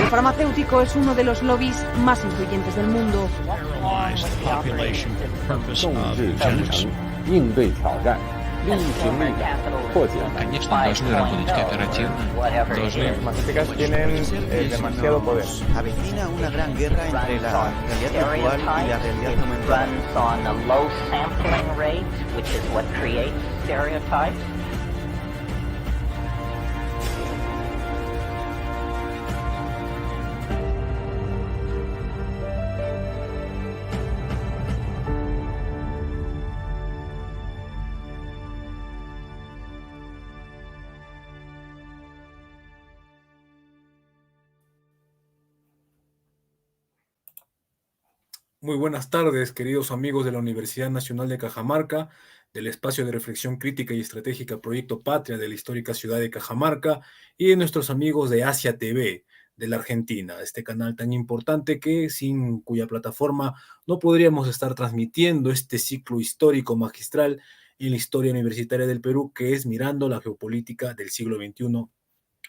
sector farmacéutico es uno de los lobbies más influyentes del mundo. 应对挑战，利益平利，破解难题。 Конечно, должны работать кооперативно, должны... demasiado poder. Avecina una gran guerra entre la realidad virtual y la realidad aumentada. Muy buenas tardes, queridos amigos de la Universidad Nacional de Cajamarca, del espacio de reflexión crítica y estratégica Proyecto Patria de la histórica ciudad de Cajamarca y de nuestros amigos de Asia TV de la Argentina, este canal tan importante que sin cuya plataforma no podríamos estar transmitiendo este ciclo histórico magistral en la historia universitaria del Perú, que es Mirando la Geopolítica del siglo XXI,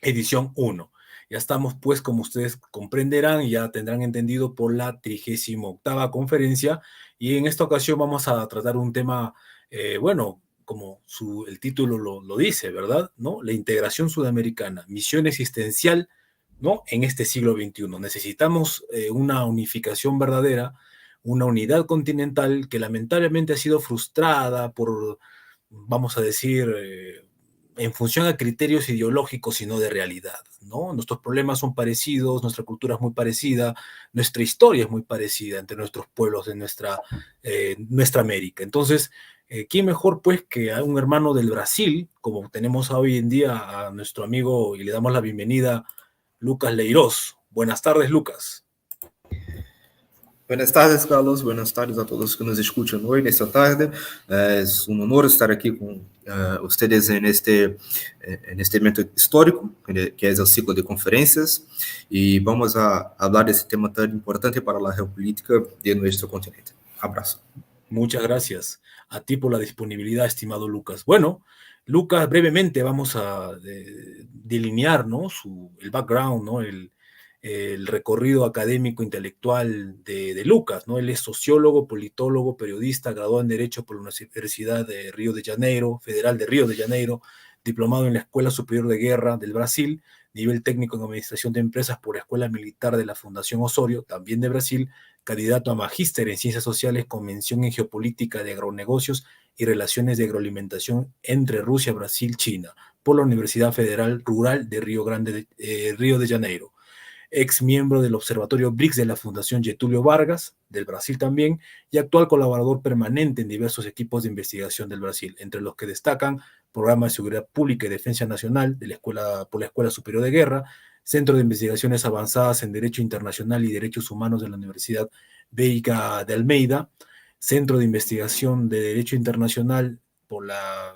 edición 1. Ya estamos, pues, como ustedes comprenderán, ya tendrán entendido, por la 38ª conferencia, y en esta ocasión vamos a tratar un tema, bueno, como el título lo dice, ¿verdad? ¿No? La integración sudamericana, misión existencial, ¿no? En este siglo XXI. Necesitamos una unificación verdadera, una unidad continental que lamentablemente ha sido frustrada por, vamos a decir, en función a criterios ideológicos y no de realidad, ¿no? Nuestros problemas son parecidos, nuestra cultura es muy parecida, nuestra historia es muy parecida entre nuestros pueblos de nuestra América. Entonces, ¿quién mejor, pues, que a un hermano del Brasil, como tenemos hoy en día a nuestro amigo, y le damos la bienvenida, Lucas Leirós? Buenas tardes, Lucas. Buenas tardes, Carlos. Buenas tardes a todos que nos escuchan hoy, esta tarde. Es un honor estar aquí con ustedes en este evento histórico, que es el ciclo de conferencias, y vamos a hablar de este tema tan importante para la geopolítica de nuestro continente. Abrazo. Muchas gracias a ti por la disponibilidad, estimado Lucas. Bueno, Lucas, brevemente vamos a delinear, ¿no? El background, ¿no? El recorrido académico intelectual de Lucas, ¿no? Él es sociólogo, politólogo, periodista, graduado en Derecho por la Universidad de Río de Janeiro, Federal de Río de Janeiro, diplomado en la Escuela Superior de Guerra del Brasil, nivel técnico en Administración de Empresas por la Escuela Militar de la Fundación Osorio, también de Brasil, candidato a magíster en Ciencias Sociales con mención en Geopolítica de Agronegocios y Relaciones de Agroalimentación entre Rusia, Brasil, China, por la Universidad Federal Rural de Río de Janeiro. Ex miembro del Observatorio BRICS de la Fundación Getúlio Vargas, del Brasil también, y actual colaborador permanente en diversos equipos de investigación del Brasil, entre los que destacan Programa de Seguridad Pública y Defensa Nacional por la Escuela Superior de Guerra, Centro de Investigaciones Avanzadas en Derecho Internacional y Derechos Humanos de la Universidad Beiga de Almeida, Centro de Investigación de Derecho Internacional por la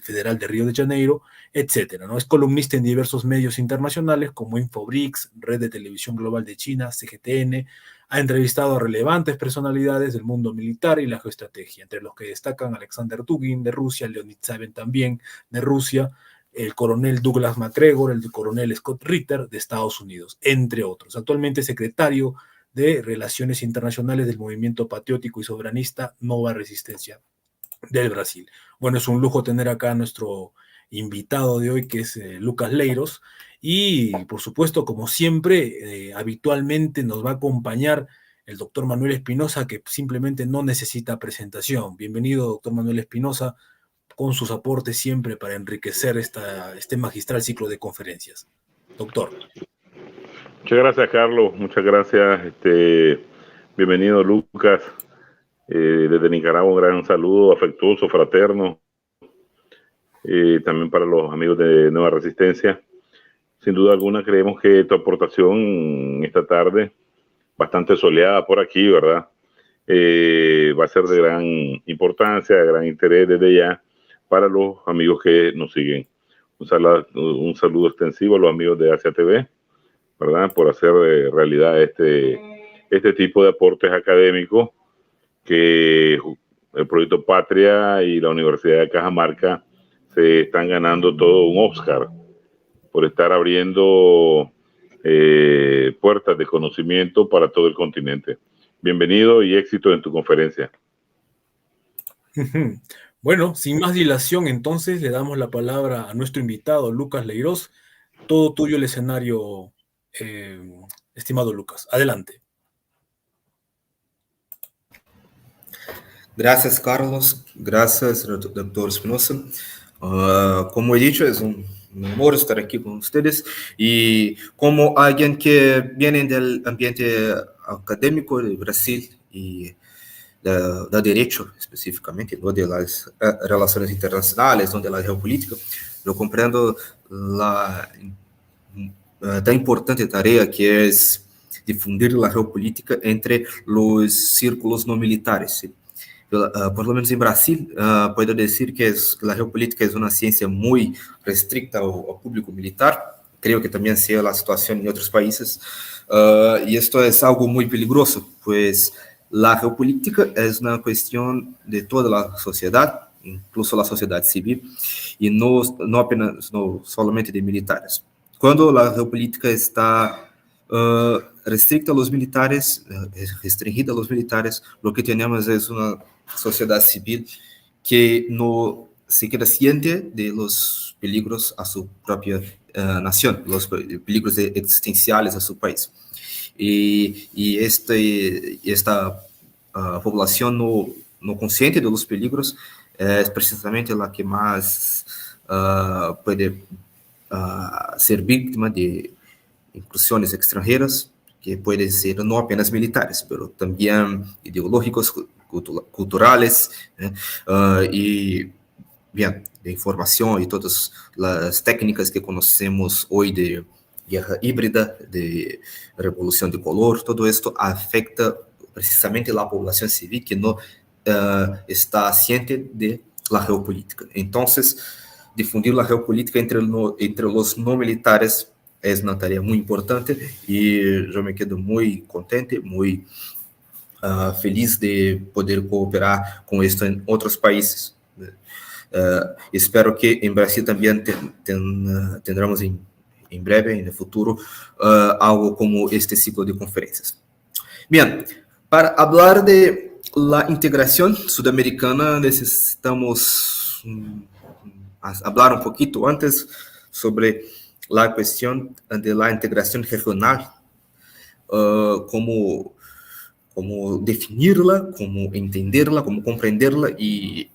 Federal de Río de Janeiro, etcétera, ¿no? Es columnista en diversos medios internacionales como Infobrix, Red de Televisión Global de China, CGTN. Ha entrevistado a relevantes personalidades del mundo militar y la geoestrategia, entre los que destacan Alexander Dugin de Rusia, Leonid Saben también de Rusia, el coronel Douglas MacGregor, el coronel Scott Ritter de Estados Unidos, entre otros. Actualmente secretario de Relaciones Internacionales del Movimiento Patriótico y Soberanista Nova Resistencia del Brasil. Bueno, es un lujo tener acá a nuestro invitado de hoy, que es Lucas Leirós, y por supuesto, como siempre, habitualmente nos va a acompañar el doctor Manuel Espinosa, que simplemente no necesita presentación. Bienvenido, doctor Manuel Espinosa, con sus aportes siempre para enriquecer este magistral ciclo de conferencias. Doctor. Muchas gracias, Carlos. Muchas gracias. Bienvenido, Lucas. Desde Nicaragua, un gran saludo afectuoso, fraterno. También para los amigos de Nueva Resistencia. Sin duda alguna, creemos que tu aportación esta tarde, bastante soleada por aquí, ¿verdad? Va a ser de gran importancia, de gran interés desde ya para los amigos que nos siguen. Un saludo extensivo a los amigos de Asia TV, ¿verdad? Por hacer realidad este tipo de aportes académicos que el Proyecto Patria y la Universidad de Cajamarca se están ganando todo un Oscar por estar abriendo puertas de conocimiento para todo el continente. Bienvenido y éxito en tu conferencia. Bueno, sin más dilación, entonces le damos la palabra a nuestro invitado, Lucas Leiroz. Todo tuyo el escenario, estimado Lucas. Adelante. Gracias, Carlos. Gracias, doctor Espinosa. Como he dicho, es un honor estar aquí con ustedes. Y como alguien que viene del ambiente académico de Brasil y de derecho específicamente, no de las relaciones internacionales, no de la geopolítica, yo comprendo la tan importante tarea que es difundir la geopolítica entre los círculos no militares, ¿sí? Por lo menos en Brasil, puedo decir que la geopolítica es una ciencia muy restricta al público militar. Creo que también sea la situación en otros países. Y esto es algo muy peligroso, pues la geopolítica es una cuestión de toda la sociedad, incluso la sociedad civil, y no solamente de militares. Cuando la geopolítica está restricta a los militares, restringida a los militares, lo que tenemos es una sociedad civil que no se queda ciente de los peligros a su propia nación, los peligros existenciales a su país. Y esta población no consciente de los peligros es precisamente la que más puede ser víctima de incursiones extranjeras, que pueden ser no apenas militares, pero también ideológicos, culturales, y bien, de información y todas las técnicas que conocemos hoy de guerra híbrida, de revolución de color. Todo esto afecta precisamente la población civil que no está ciente de la geopolítica. Entonces, difundir la geopolítica entre los no militares es una tarea muy importante y yo me quedo muy contente, muy feliz de poder cooperar con esto en otros países. Espero que en Brasil también tendremos en breve, en el futuro, algo como este ciclo de conferencias. Bien, para hablar de la integración sudamericana necesitamos hablar un poquito antes sobre la cuestión de la integración regional, cómo definirla, cómo entenderla, cómo comprenderla y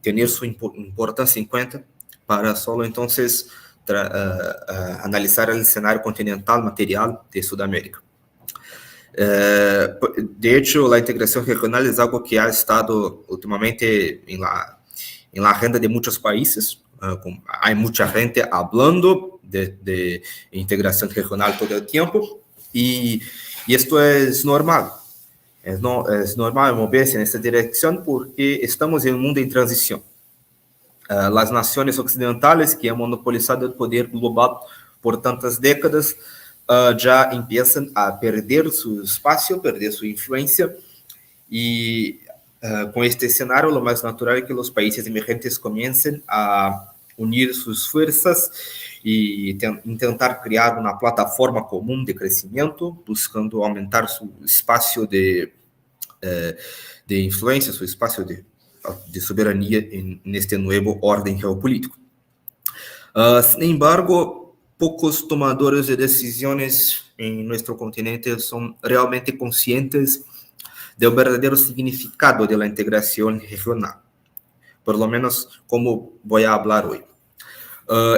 tener su importancia en cuenta para solo entonces analizar el escenario continental material de Sudamérica. De hecho, la integración regional es algo que ha estado últimamente en la agenda de muchos países. Hay mucha gente hablando de integración regional todo el tiempo y esto es normal. Es normal moverse en esta dirección porque estamos en un mundo en transición. Las naciones occidentales que han monopolizado el poder global por tantas décadas ya empiezan a perder su espacio, perder su influencia y con este escenario lo más natural es que los países emergentes comiencen a unir sus fuerzas y intentar crear una plataforma común de crecimiento, buscando aumentar su espacio de influencia, su espacio de soberanía en este nuevo orden geopolítico. Sin embargo, pocos tomadores de decisiones en nuestro continente son realmente conscientes del verdadero significado de la integración regional, por lo menos como voy a hablar hoy.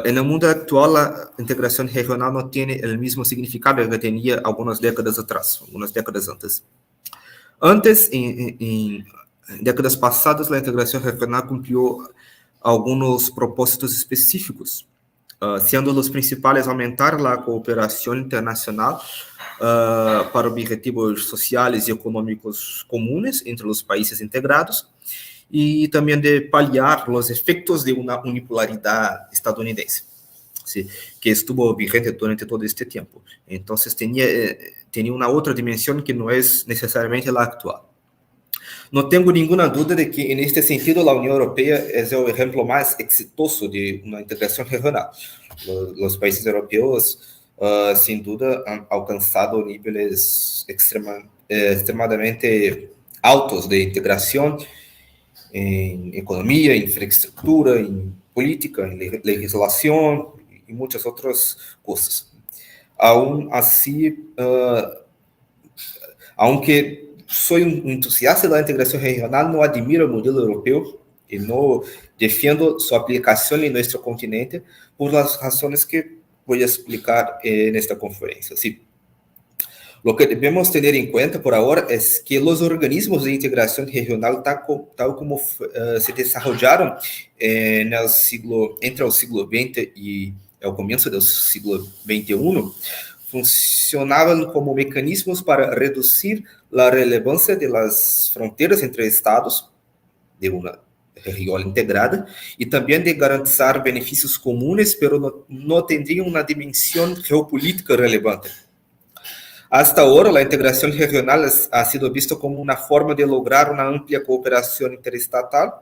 En el mundo actual, la integración regional no tiene el mismo significado que tenía algunas décadas atrás, algunas décadas antes. Antes, en décadas pasadas, la integración regional cumplió algunos propósitos específicos, siendo los principales aumentar la cooperación internacional para objetivos sociales y económicos comunes entre los países integrados, y también de paliar los efectos de una unipolaridad estadounidense, ¿sí?, que estuvo vigente durante todo este tiempo. Entonces tenía una otra dimensión que no es necesariamente la actual. No tengo ninguna duda de que en este sentido la Unión Europea es el ejemplo más exitoso de una integración regional. Los países europeos sin duda han alcanzado niveles extremadamente altos de integración en economía, en infraestructura, en política, en legislación y muchas otras cosas. Aún así, aunque soy un entusiasta de la integración regional, no admiro el modelo europeo y no defiendo su aplicación en nuestro continente por las razones que voy a explicar en esta conferencia. Sí. Lo que debemos tener en cuenta por ahora es que los organismos de integración regional, tal como se desarrollaron entre el siglo XX y el comienzo del siglo XXI, funcionaban como mecanismos para reducir la relevancia de las fronteras entre estados de una región integrada y también de garantizar beneficios comunes, pero no tendrían una dimensión geopolítica relevante. Hasta ahora, la integración regional ha sido vista como una forma de lograr una amplia cooperación interestatal,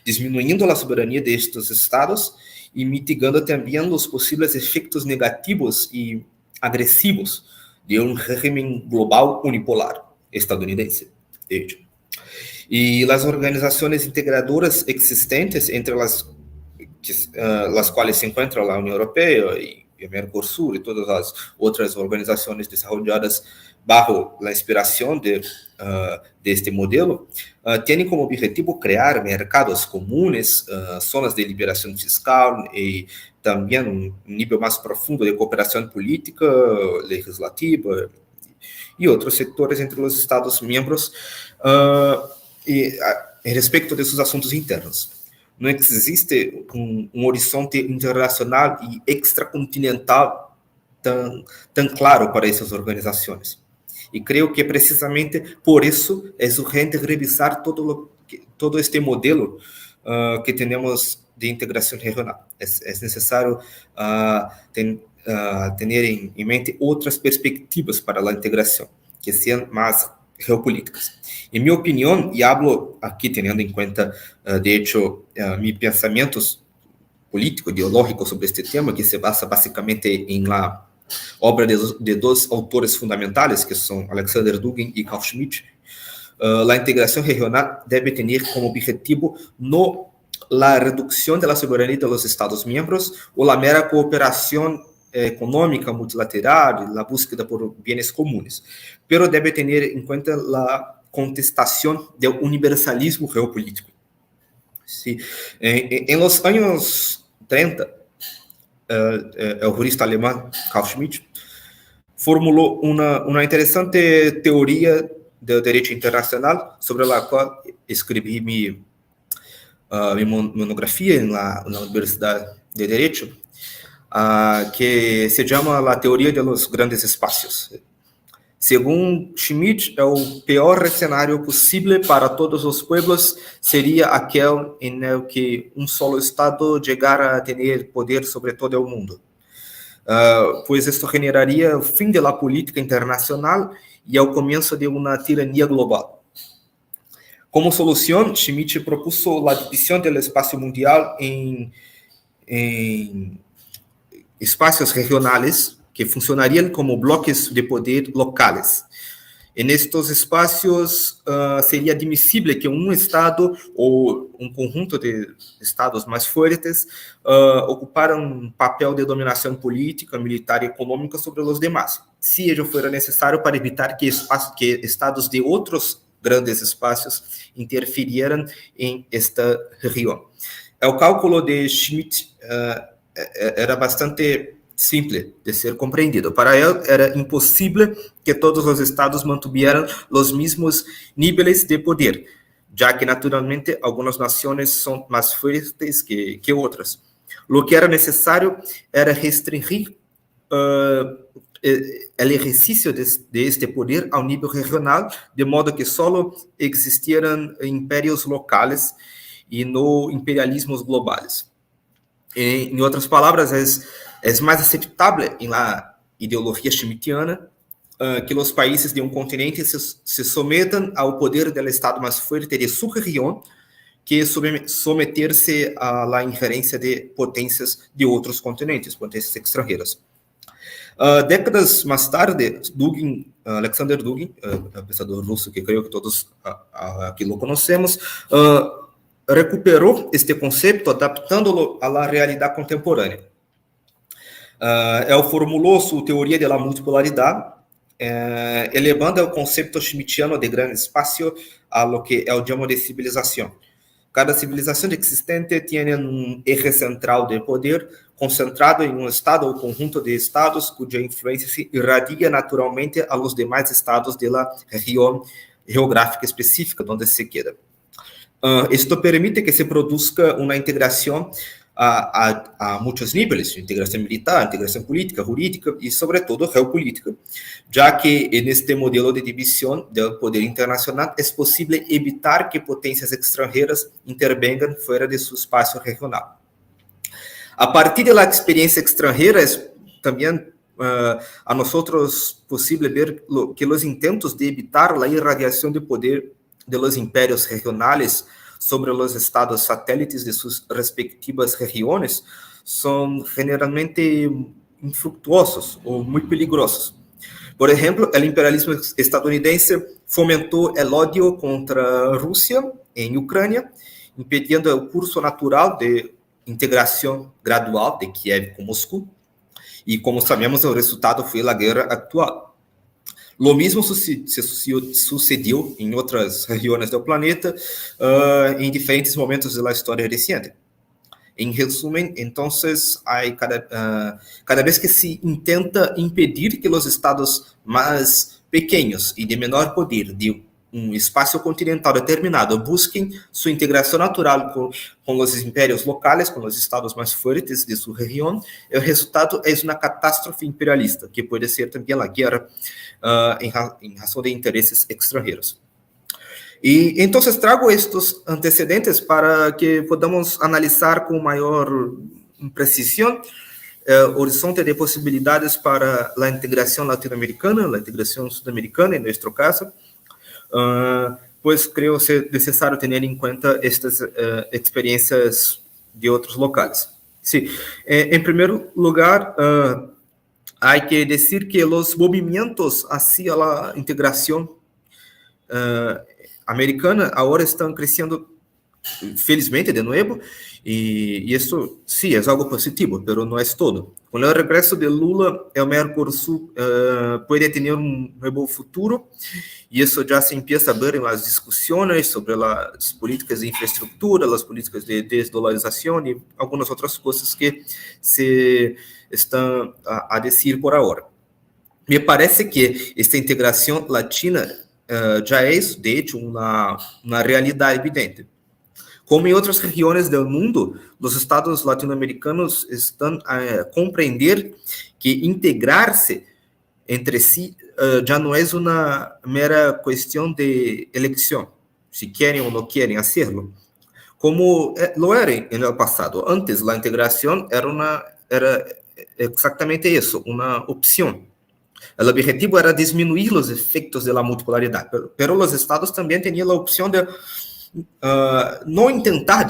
disminuyendo la soberanía de estos estados y mitigando también los posibles efectos negativos y agresivos de un régimen global unipolar estadounidense, de hecho. Y las organizaciones integradoras existentes, entre las cuales se encuentra la Unión Europea y el Mercosur y todas las otras organizaciones desarrolladas bajo la inspiración de este modelo, tienen como objetivo crear mercados comunes, zonas de liberación fiscal y también un nivel más profundo de cooperación política, legislativa y otros sectores entre los Estados miembros respecto de sus asuntos internos. No existe un horizonte internacional y extracontinental tan claro para esas organizaciones. Y creo que precisamente por eso es urgente revisar todo este modelo que tenemos de integración regional. Es necesario tener en mente otras perspectivas para la integración, que sean más geopolíticas. En mi opinión, y hablo aquí teniendo en cuenta, de hecho, mis pensamientos políticos, ideológicos sobre este tema, que se basa básicamente en la obra de dos autores fundamentales, que son Alexander Dugin y Carl Schmitt, la integración regional debe tener como objetivo no la reducción de la soberanía de los Estados miembros o la mera cooperación económica multilateral, la búsqueda por bienes comunes, pero debe tener en cuenta la contestación del universalismo geopolítico. Sí. En los años 30, el jurista alemán Carl Schmitt formuló una interesante teoría del derecho internacional sobre la cual escribí mi monografía en la Universidad de Derecho, que se llama la teoría de los grandes espacios. Según Schmitt, el peor escenario posible para todos los pueblos sería aquel en el que un solo Estado llegara a tener poder sobre todo el mundo, pues esto generaría el fin de la política internacional y el comienzo de una tiranía global. Como solución, Schmitt propuso la división del espacio mundial en espacios regionales que funcionarían como bloques de poder locales. En estos espacios sería admisible que un Estado o un conjunto de Estados más fuertes ocuparan un papel de dominación política, militar y económica sobre los demás, si ello fuera necesario para evitar que Estados de otros grandes espacios interfirieran en esta región. El cálculo de Schmitt era bastante simple de ser comprendido. Para él era imposible que todos los estados mantuvieran los mismos niveles de poder, ya que naturalmente algunas naciones son más fuertes que otras. Lo que era necesario era restringir el ejercicio de este poder a un nivel regional, de modo que solo existieran imperios locales y no imperialismos globales. En otras palabras, es más aceptable en la ideología schmittiana que los países de un continente se sometan al poder del Estado más fuerte de su región que someterse a la injerencia de potencias de otros continentes, potencias extranjeras. Décadas más tarde, Alexander Dugin, pensador ruso que creo que todos aquí lo conocemos, recuperó este concepto adaptándolo a la realidad contemporánea. Él formuló su teoría de la multipolaridad, elevando el concepto schmittiano de gran espacio a lo que él llama de civilización. Cada civilización existente tiene un eje central de poder concentrado en un estado o conjunto de estados cuya influencia se irradia naturalmente a los demás estados de la región geográfica específica donde se queda. Esto permite que se produzca una integración a muchos niveles, integración militar, integración política, jurídica y sobre todo geopolítica, ya que en este modelo de división del poder internacional es posible evitar que potencias extranjeras intervengan fuera de su espacio regional. A partir de la experiencia extranjera es también a nosotros posible ver que los intentos de evitar la irradiación de poder de los imperios regionales sobre los estados satélites de sus respectivas regiones son generalmente infructuosos o muy peligrosos. Por ejemplo, el imperialismo estadounidense fomentó el odio contra Rusia en Ucrania, impidiendo el curso natural de integración gradual de Kiev con Moscú. Y como sabemos, el resultado fue la guerra actual. Lo mismo sucedió en otras regiones del planeta en diferentes momentos de la historia reciente. En resumen, entonces, hay cada vez que se intenta impedir que los estados más pequeños y de menor poder de un espacio continental determinado busquen su integración natural con los imperios locales, con los estados más fuertes de su región, el resultado es una catástrofe imperialista, que puede ser también la guerra en razón de intereses extranjeros. Y entonces traigo estos antecedentes para que podamos analizar con mayor precisión el horizonte de posibilidades para la integración latinoamericana, la integración sudamericana en nuestro caso, pues creo ser necesario tener en cuenta estas experiencias de otros locales. Sí, en primer lugar, hay que decir que los movimientos hacia la integración americana ahora están creciendo felizmente de nuevo, y esto sí es algo positivo, pero no es todo. Con el regreso de Lula, el Mercosul puede tener un nuevo futuro, y eso ya se empieza a ver en las discusiones sobre las políticas de infraestructura, las políticas de desdolarización y algunas otras cosas que se están a decir por ahora. Me parece que esta integración latina ya es, de hecho, una realidad evidente. Como en otras regiones del mundo, los estados latinoamericanos están a comprender que integrarse entre sí ya no es una mera cuestión de elección, si quieren o no quieren hacerlo, como lo era en el pasado. Antes la integración era exactamente eso, una opción. El objetivo era disminuir los efectos de la multipolaridad, pero los estados también tenían la opción de no intentar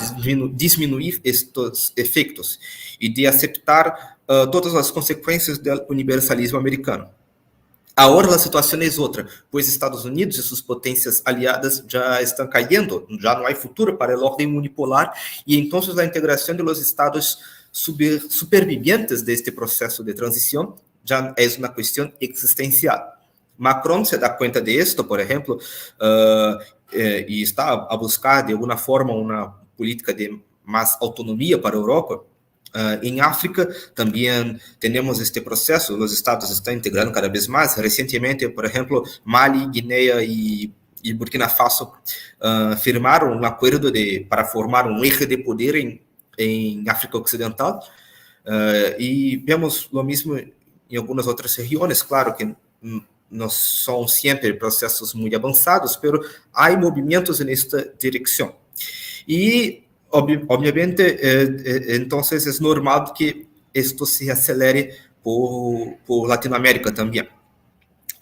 disminuir estos efectos y de aceptar todas las consecuencias del universalismo americano. Ahora la situación es otra, pues Estados Unidos y sus potencias aliadas ya están cayendo, ya no hay futuro para el orden unipolar, y entonces la integración de los estados supervivientes de este proceso de transición ya es una cuestión existencial. Macron se da cuenta de esto, por ejemplo, y está a buscar de alguna forma una política de más autonomía para Europa. En África también tenemos este proceso, los estados están integrando cada vez más. Recientemente, por ejemplo, Mali, Guinea y Burkina Faso firmaron un acuerdo para formar un eje de poder en África Occidental, y vemos lo mismo en algunas otras regiones. Claro que no son siempre procesos muy avanzados, pero hay movimientos en esta dirección. Y obviamente, entonces es normal que esto se acelere por Latinoamérica también.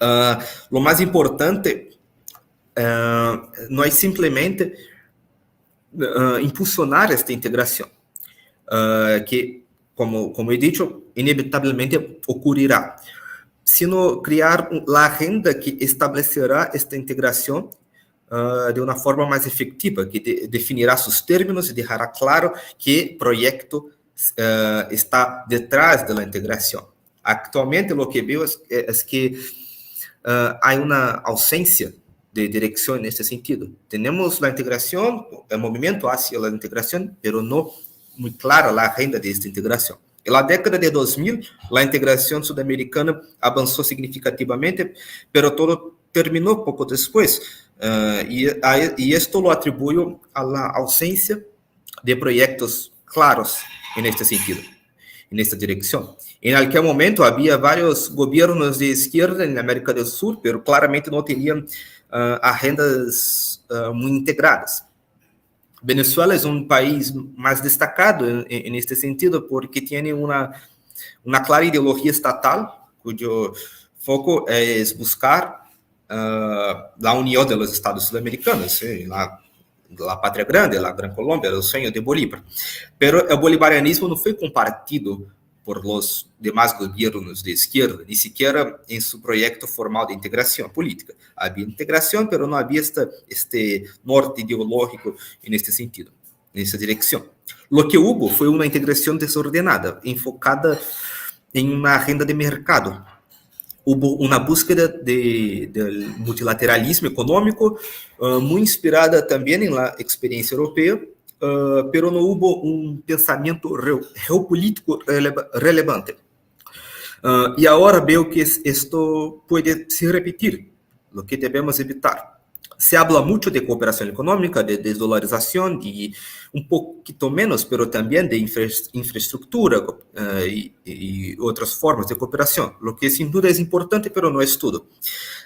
Lo más importante no es simplemente impulsionar esta integración, que, como he dicho, inevitablemente ocurrirá, sino crear la agenda que establecerá esta integración de una forma más efectiva, que definirá sus términos y dejará claro qué proyecto está detrás de la integración. Actualmente lo que veo es que hay una ausencia de dirección en este sentido. Tenemos la integración, el movimiento hacia la integración, pero no muy clara la agenda de esta integración. En la década de 2000, la integración sudamericana avanzó significativamente, pero todo terminó poco después. Y esto lo atribuyo a la ausencia de proyectos claros en este sentido, en esta dirección. En aquel momento había varios gobiernos de izquierda en América del Sur, pero claramente no tenían agendas muy integradas. Venezuela es un país más destacado en este sentido porque tiene una clara ideología estatal cuyo foco es buscar la unión de los estados sudamericanos, la patria grande, la Gran Colombia, el sueño de Bolívar. Pero el bolivarianismo no fue compartido por los demás gobiernos de izquierda, ni siquiera en su proyecto formal de integración política. Había integración, pero no había este norte ideológico en este sentido, en esa dirección. Lo que hubo fue una integración desordenada, enfocada en una agenda de mercado. Hubo una búsqueda del multilateralismo económico, muy inspirada también en la experiencia europea, pero no hubo un pensamiento geopolítico relevante. Y ahora veo que esto puede se repetir, lo que debemos evitar. Se habla mucho de cooperación económica, de desdolarización y un poquito menos, pero también de infraestructura y otras formas de cooperación, lo que sin duda es importante, pero no es todo.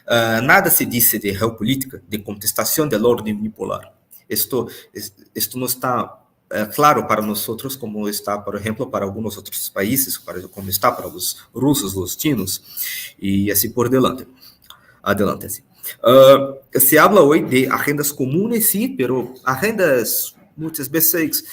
Nada se dice de geopolítica, de contestación del orden bipolar. Esto no está claro para nosotros como está, por ejemplo, para algunos otros países, como está para los rusos, los chinos, y así por delante. Así. Se habla hoy de agendas comunes, sí, pero agendas muchas veces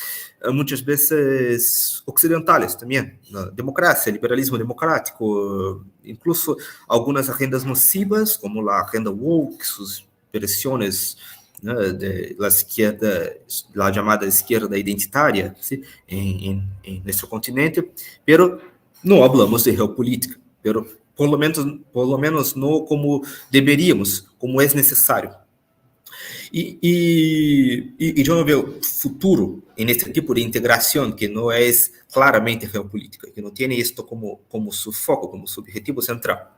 occidentales también. Democracia, liberalismo democrático, incluso algunas agendas nocivas, como la agenda woke, sus versiones de la izquierda, la llamada izquierda identitaria, ¿sí? en nuestro continente, pero no hablamos de geopolítica, pero por lo menos no como deberíamos, como es necesario. Y yo no veo futuro en este tipo de integración que no es claramente geopolítica, que no tiene esto como su foco, como su objetivo central.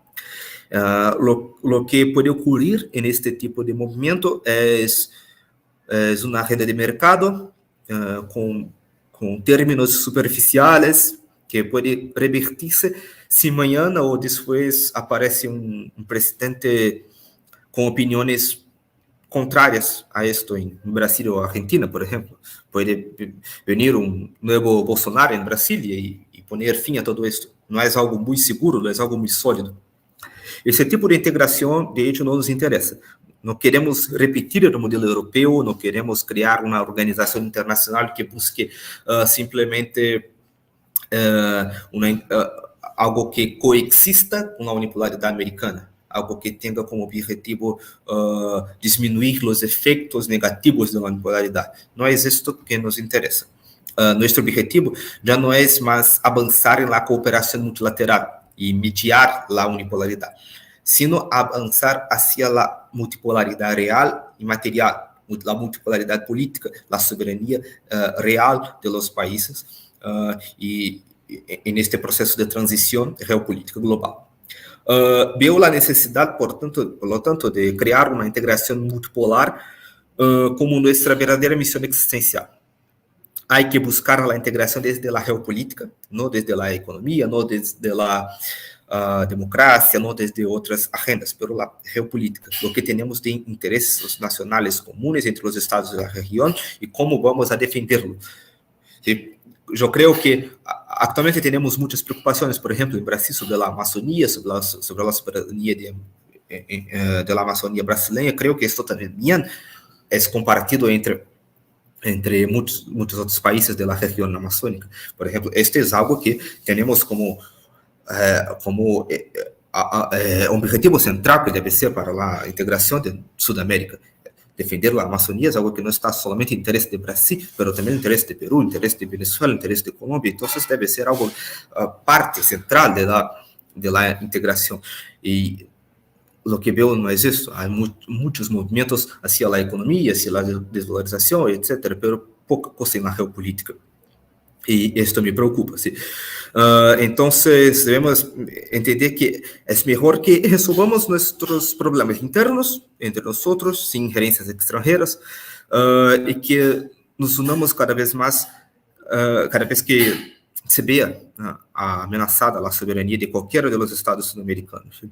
Lo que puede ocurrir en este tipo de movimiento es una agenda de mercado con términos superficiales que puede revertirse si mañana o después aparece un presidente con opiniones contrarias a esto en Brasil o Argentina, por ejemplo. Puede venir un nuevo Bolsonaro en Brasilia y poner fin a todo esto. No es algo muy seguro, no es algo muy sólido. Ese tipo de integración, de hecho, no nos interesa. No queremos repetir el modelo europeo, no queremos crear una organización internacional que busque simplemente algo que coexista con la unipolaridad americana, algo que tenga como objetivo disminuir los efectos negativos de la unipolaridad. No es esto que nos interesa. Nuestro objetivo ya no es más avanzar en la cooperación multilateral y mediar la unipolaridad, sino avanzar hacia la multipolaridad real y material, la multipolaridad política, la soberanía real de los países y en este proceso de transición geopolítica global. Veo la necesidad, por lo tanto, de crear una integración multipolar como nuestra verdadera misión existencial. Hay que buscar la integración desde la geopolítica, no desde la economía, no desde la democracia, no desde otras agendas, pero la geopolítica, lo que tenemos de intereses nacionales comunes entre los estados de la región y cómo vamos a defenderlo. ¿Sí? Yo creo que actualmente tenemos muchas preocupaciones, por ejemplo, en Brasil sobre la Amazonía, sobre la soberanía de la Amazonía brasileña. Creo que esto también es compartido entre entre muchos otros países de la región amazónica. Por ejemplo, este es algo que tenemos como objetivo central que debe ser para la integración de Sudamérica. Defender la Amazonía es algo que no está solamente en interés de Brasil, pero también en interés de Perú, en interés de Venezuela, en interés de Colombia. Entonces debe ser algo parte central de la integración. Y lo que veo no es eso. Hay muchos movimientos hacia la economía, hacia la desvalorización, etcétera, pero poca cosa en la geopolítica. Y esto me preocupa, ¿sí? Entonces, debemos entender que es mejor que resolvamos nuestros problemas internos entre nosotros, sin injerencias extranjeras, y que nos unamos cada vez más, cada vez que se vea amenazada la soberanía de cualquiera de los estados sudamericanos, ¿sí?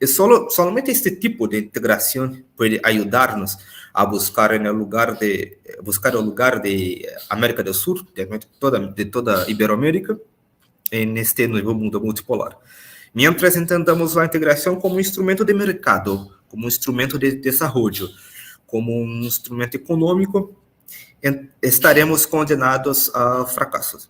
Solamente este tipo de integración puede ayudarnos a buscar el lugar de América del Sur, de toda Iberoamérica, en este nuevo mundo multipolar. Mientras entendamos la integración como un instrumento de mercado, como un instrumento de desarrollo, como un instrumento económico, estaremos condenados a fracasos.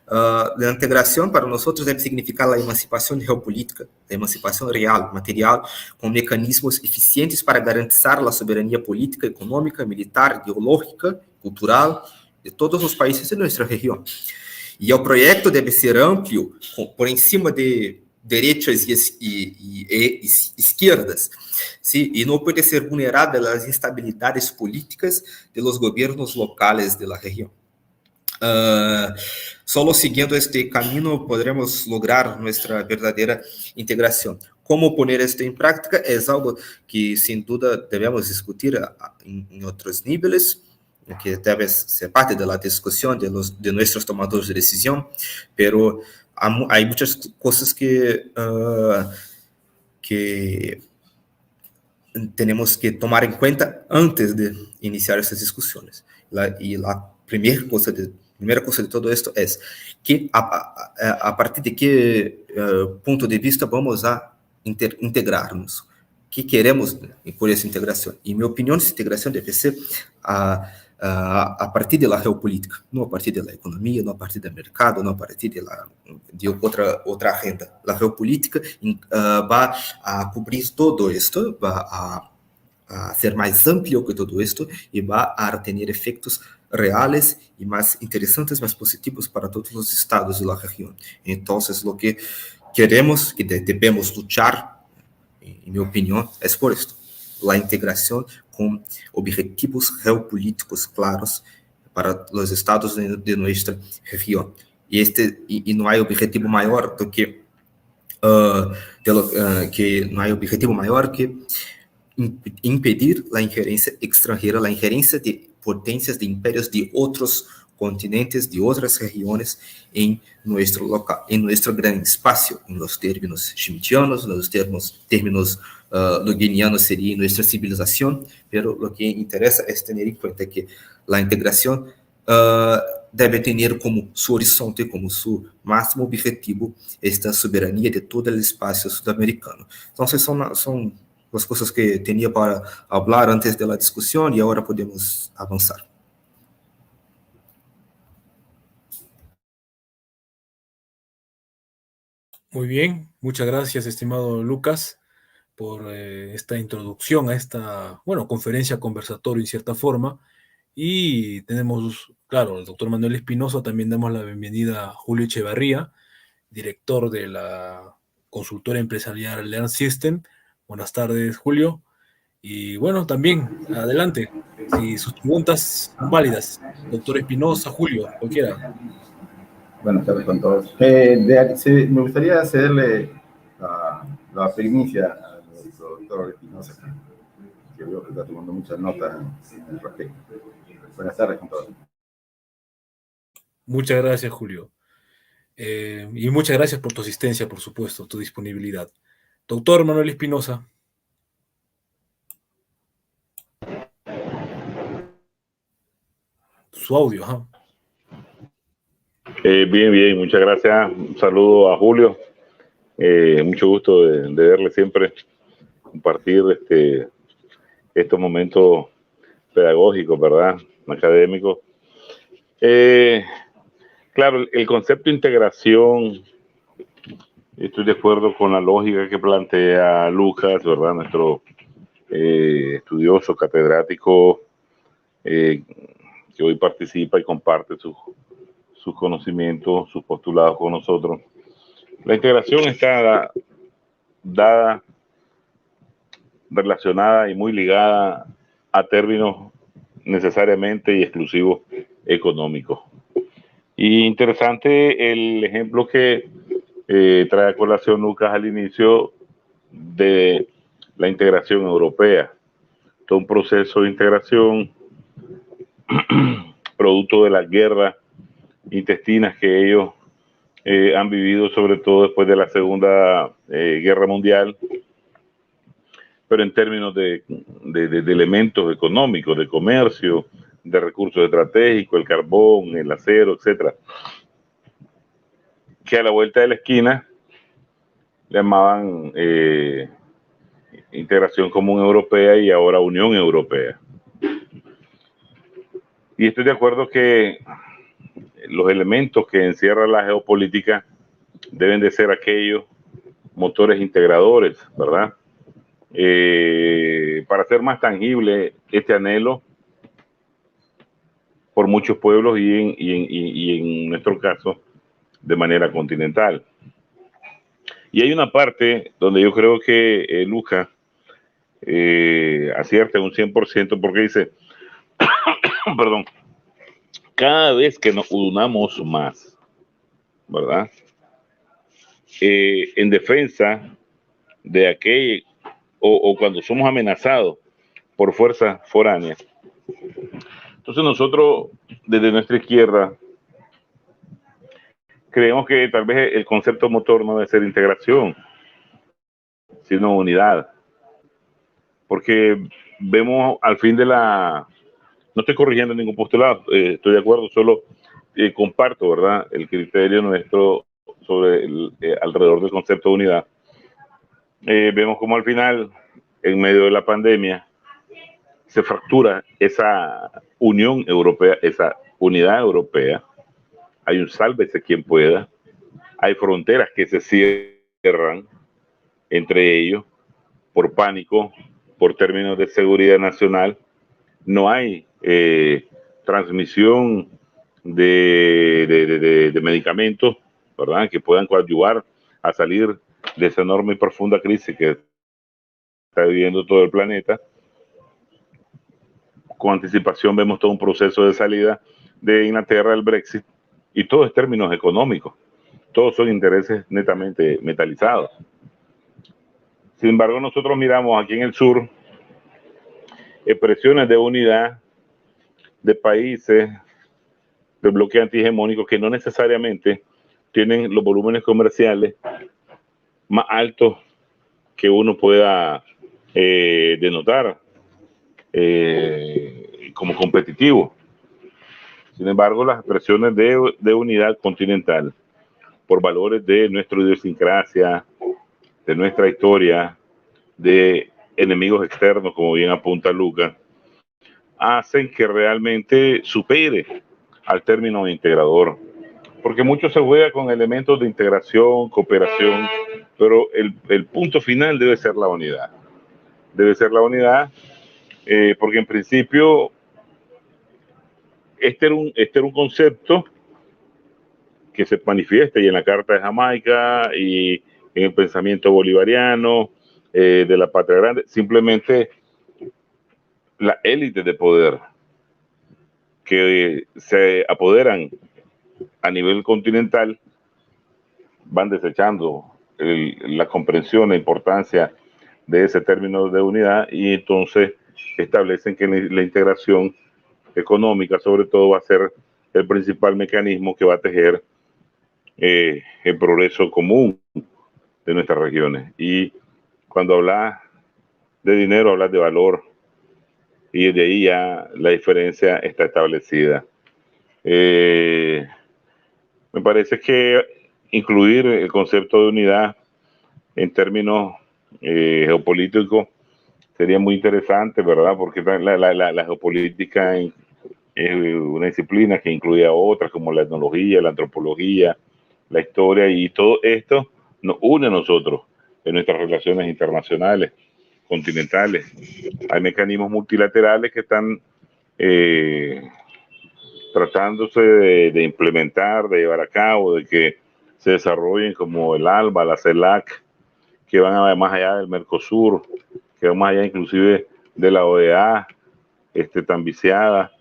La integración para nosotros debe significar la emancipación geopolítica, la emancipación real, material, con mecanismos eficientes para garantizar la soberanía política, económica, militar, ideológica, cultural de todos los países de nuestra región. Y el proyecto debe ser amplio, por encima de derechas y izquierdas, ¿sí? Y no puede ser vulnerable a las instabilidades políticas de los gobiernos locales de la región. Solo siguiendo este camino podremos lograr nuestra verdadera integración. Cómo poner esto en práctica es algo que sin duda debemos discutir en otros niveles, que debe ser parte de la discusión de nuestros tomadores de decisión, pero hay muchas cosas que tenemos que tomar en cuenta antes de iniciar esas discusiones. Y la primera cosa de todo esto es que a partir de qué punto de vista vamos a integrarnos, qué queremos por esa integración. Y mi opinión, esa integración debe ser a partir de la geopolítica, no a partir de la economía, no a partir del mercado, no a partir de otra agenda. La geopolítica va a cubrir todo esto, va a ser más amplio que todo esto y va a tener efectos reales y más interesantes, más positivos para todos los estados de la región. Entonces, lo que queremos, que debemos luchar, en mi opinión, es por esto, la integración con objetivos geopolíticos claros para los estados de nuestra región. Y no hay objetivo mayor que no hay objetivo mayor que impedir la injerencia extranjera, la injerencia de potencias, de imperios de otros continentes, de otras regiones en nuestro local, en nuestro gran espacio, en los términos schmittianos, en los términos loginianos sería nuestra civilización, pero lo que interesa es tener en cuenta que la integración debe tener como su horizonte, como su máximo objetivo, esta soberanía de todo el espacio sudamericano. Entonces son las cosas que tenía para hablar antes de la discusión y ahora podemos avanzar. Muy bien, muchas gracias, estimado Lucas, por esta introducción a esta, conferencia conversatorio en cierta forma. Y tenemos, claro, el doctor Manuel Espinosa, también damos la bienvenida a Julio Echevarría, director de la consultora empresarial Learn System. Buenas tardes, Julio. Y también, adelante, si sus preguntas son válidas. Doctor Espinosa, Julio, cualquiera. Buenas tardes con todos. Me gustaría cederle la primicia al doctor Espinosa, que veo que está tomando muchas notas al respecto. Buenas tardes con todos. Muchas gracias, Julio. Y muchas gracias por tu asistencia, por supuesto, tu disponibilidad. Doctor Manuel Espinosa. Su audio, ajá. Bien, muchas gracias. Un saludo a Julio. Mucho gusto de verle siempre, compartir estos momentos pedagógicos, ¿verdad? Académicos. Claro, el concepto de integración, estoy de acuerdo con la lógica que plantea Lucas, ¿verdad? Nuestro estudioso, catedrático, que hoy participa y comparte sus conocimientos, sus postulados con nosotros. La integración está dada, relacionada y muy ligada a términos necesariamente y exclusivos económicos. Y interesante el ejemplo que trae a colación Lucas al inicio de la integración europea. Todo un proceso de integración producto de las guerras intestinas que ellos han vivido, sobre todo después de la Segunda Guerra Mundial, pero en términos de elementos económicos, de comercio, de recursos estratégicos, el carbón, el acero, etcétera, que a la vuelta de la esquina llamaban Integración Común Europea y ahora Unión Europea. Y estoy de acuerdo que los elementos que encierra la geopolítica deben de ser aquellos motores integradores, ¿verdad? Para hacer más tangible este anhelo por muchos pueblos y en nuestro caso de manera continental. Y hay una parte donde yo creo que Lucas acierta un 100% porque dice, perdón, cada vez que nos unamos más, ¿verdad? En defensa de aquel, o cuando somos amenazados por fuerzas foráneas. Entonces nosotros, desde nuestra izquierda, creemos que tal vez el concepto motor no debe ser integración, sino unidad. Porque vemos al fin de la... No estoy corrigiendo ningún postulado, estoy de acuerdo, solo comparto, ¿verdad?, el criterio nuestro sobre alrededor del concepto de unidad. Vemos como al final, en medio de la pandemia, se fractura esa Unión Europea, esa unidad europea. Hay un sálvese quien pueda. Hay fronteras que se cierran entre ellos por pánico, por términos de seguridad nacional. No hay transmisión de medicamentos, ¿verdad?, que puedan coadyuvar a salir de esa enorme y profunda crisis que está viviendo todo el planeta. Con anticipación vemos todo un proceso de salida de Inglaterra del Brexit y todo es términos económicos. Todos son intereses netamente metalizados. Sin embargo, nosotros miramos aquí en el sur expresiones de unidad de países de bloques antihegemónicos que no necesariamente tienen los volúmenes comerciales más altos que uno pueda denotar como competitivo. Sin embargo, las expresiones de unidad continental por valores de nuestra idiosincrasia, de nuestra historia, de enemigos externos, como bien apunta Lucas, hacen que realmente supere al término integrador. Porque mucho se juega con elementos de integración, cooperación, pero el punto final debe ser la unidad. Debe ser la unidad, porque en principio este era un concepto que se manifiesta y en la Carta de Jamaica y en el pensamiento bolivariano de la patria grande. Simplemente la élite de poder que se apoderan a nivel continental van desechando la comprensión, la importancia de ese término de unidad y entonces establecen que la integración económica sobre todo va a ser el principal mecanismo que va a tejer el progreso común de nuestras regiones. Y cuando hablas de dinero, hablas de valor y desde ahí ya la diferencia está establecida. Me parece que incluir el concepto de unidad en términos geopolíticos sería muy interesante, ¿verdad? Porque la geopolítica es una disciplina que incluye a otras, como la etnología, la antropología, la historia, y todo esto nos une a nosotros en nuestras relaciones internacionales, continentales. Hay mecanismos multilaterales que están tratándose de implementar, de llevar a cabo, de que se desarrollen, como el ALBA, la CELAC, que van más allá del Mercosur, que van más allá inclusive de la OEA, tan viciada,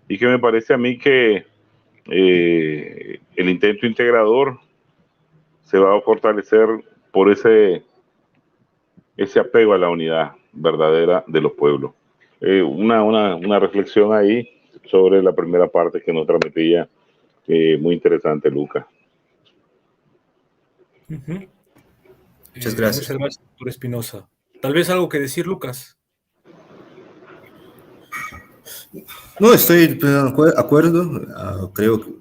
y que me parece a mí que el intento integrador se va a fortalecer por ese apego a la unidad verdadera de los pueblos. Una reflexión ahí sobre la primera parte que nos transmitía, muy interesante, Lucas. Muchas gracias. Muchas gracias, doctor Espinosa. Tal vez algo que decir, Lucas. No, estoy de acuerdo. Creo que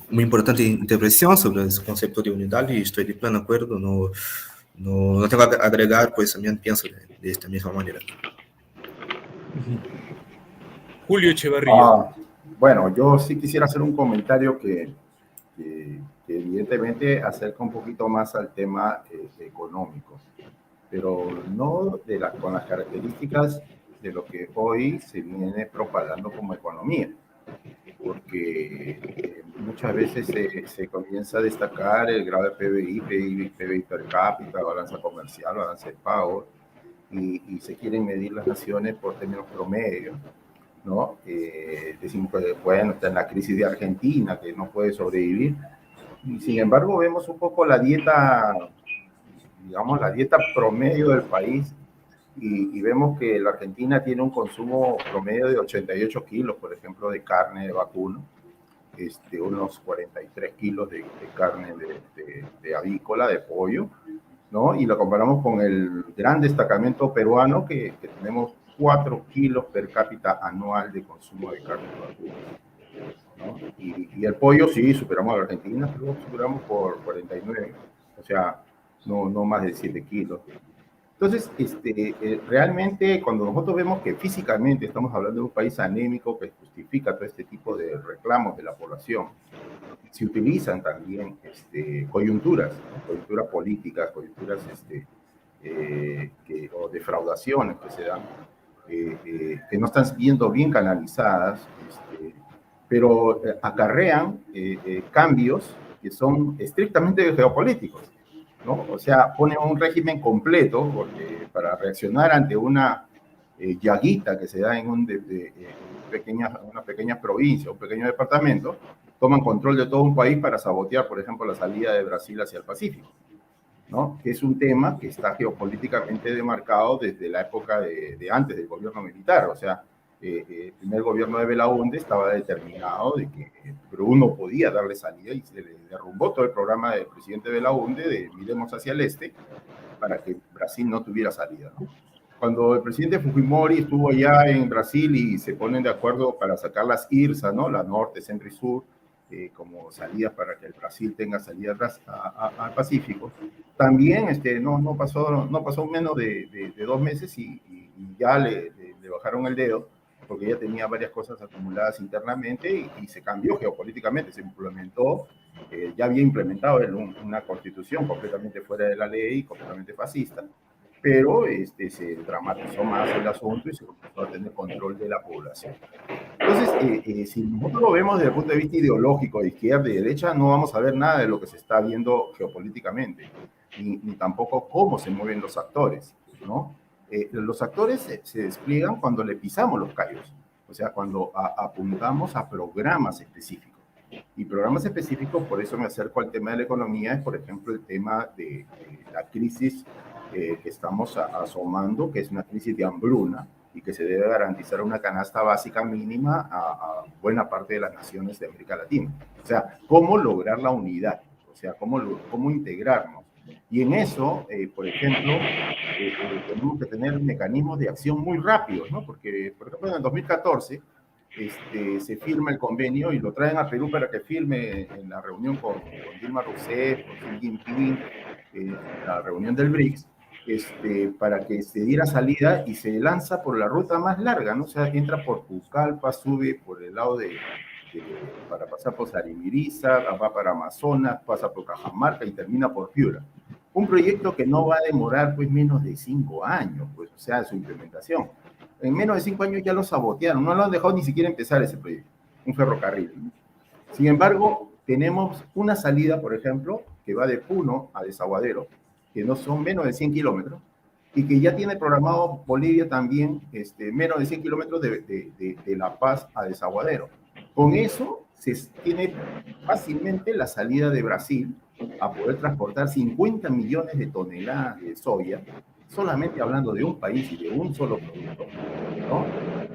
muy importante interpretación sobre ese concepto de unidad y estoy de pleno acuerdo. No tengo que agregar, pues también pienso de esta misma manera. Julio Echevarría. Bueno, yo sí quisiera hacer un comentario que evidentemente acerca un poquito más al tema económico, pero no con las características de lo que hoy se viene propagando como economía, porque muchas veces se comienza a destacar el grado de PBI per cápita, balanza comercial, balanza de pago, y se quieren medir las naciones por términos promedio, ¿no? Decimos que, bueno, está en la crisis de Argentina, que no puede sobrevivir, y sin embargo vemos un poco la dieta, digamos, la dieta promedio del país, y vemos que la Argentina tiene un consumo promedio de 88 kilos, por ejemplo, de carne de vacuno, unos 43 kilos de carne de avícola, de pollo, ¿no? Y lo comparamos con el gran destacamento peruano, que tenemos 4 kilos per cápita anual de consumo de carne de vacuno, ¿no? Y el pollo sí, superamos a la Argentina, pero lo superamos por 49, o sea, no más de 7 kilos. Entonces, realmente cuando nosotros vemos que físicamente estamos hablando de un país anémico que justifica todo este tipo de reclamos de la población, se utilizan también coyunturas, ¿no? Coyunturas políticas, coyunturas o defraudaciones que se dan, que no están siendo bien canalizadas, pero acarrean cambios que son estrictamente geopolíticos, ¿no? O sea, ponen un régimen completo para reaccionar ante una llaguita que se da en una pequeña provincia, un pequeño departamento, toman control de todo un país para sabotear, por ejemplo, la salida de Brasil hacia el Pacífico, ¿no? Que es un tema que está geopolíticamente demarcado desde la época de antes del gobierno militar. O sea, el primer gobierno de Belaúnde estaba determinado de que Perú no podía darle salida, y se le derrumbó todo el programa del presidente Belaúnde de miremos hacia el este para que Brasil no tuviera salida, ¿no? Cuando el presidente Fujimori estuvo allá en Brasil y se ponen de acuerdo para sacar las IRSA, ¿no? La norte, centro y sur, como salidas para que el Brasil tenga salida al Pacífico, también no pasó menos de 2 meses y ya le bajaron el dedo, porque ya tenía varias cosas acumuladas internamente y se cambió geopolíticamente, se implementó, ya había implementado una constitución completamente fuera de la ley, completamente fascista, pero se dramatizó más el asunto y se comenzó a tener control de la población. Entonces, si nosotros lo vemos desde el punto de vista ideológico, de izquierda y derecha, no vamos a ver nada de lo que se está viendo geopolíticamente, ni tampoco cómo se mueven los actores, ¿no? Los actores se despliegan cuando le pisamos los callos, o sea, cuando apuntamos a programas específicos. Y programas específicos, por eso me acerco al tema de la economía, es por ejemplo el tema de la crisis que estamos asomando, que es una crisis de hambruna y que se debe garantizar una canasta básica mínima a buena parte de las naciones de América Latina. O sea, cómo lograr la unidad, o sea, cómo integrarnos. Y en eso, por ejemplo, tenemos que tener mecanismos de acción muy rápidos, ¿no? Porque, por ejemplo, en el 2014 se firma el convenio y lo traen a Perú para que firme en la reunión con Dilma Rousseff, con Xi Jinping, la reunión del BRICS, para que se diera salida y se lanza por la ruta más larga, ¿no? O sea, entra por Pucallpa, sube por el lado para pasar por Sarimiriza, va para Amazonas, pasa por Cajamarca y termina por Piura. Un proyecto que no va a demorar pues menos de 5 años, pues, o sea, su implementación. En menos de 5 años ya lo sabotearon, no lo han dejado ni siquiera empezar ese proyecto, un ferrocarril, ¿no? Sin embargo, tenemos una salida, por ejemplo, que va de Puno a Desaguadero, que no son menos de 100 kilómetros, y que ya tiene programado Bolivia también menos de 100 kilómetros de La Paz a Desaguadero. Con eso se tiene fácilmente la salida de Brasil a poder transportar 50 millones de toneladas de soya, solamente hablando de un país y de un solo producto, ¿no?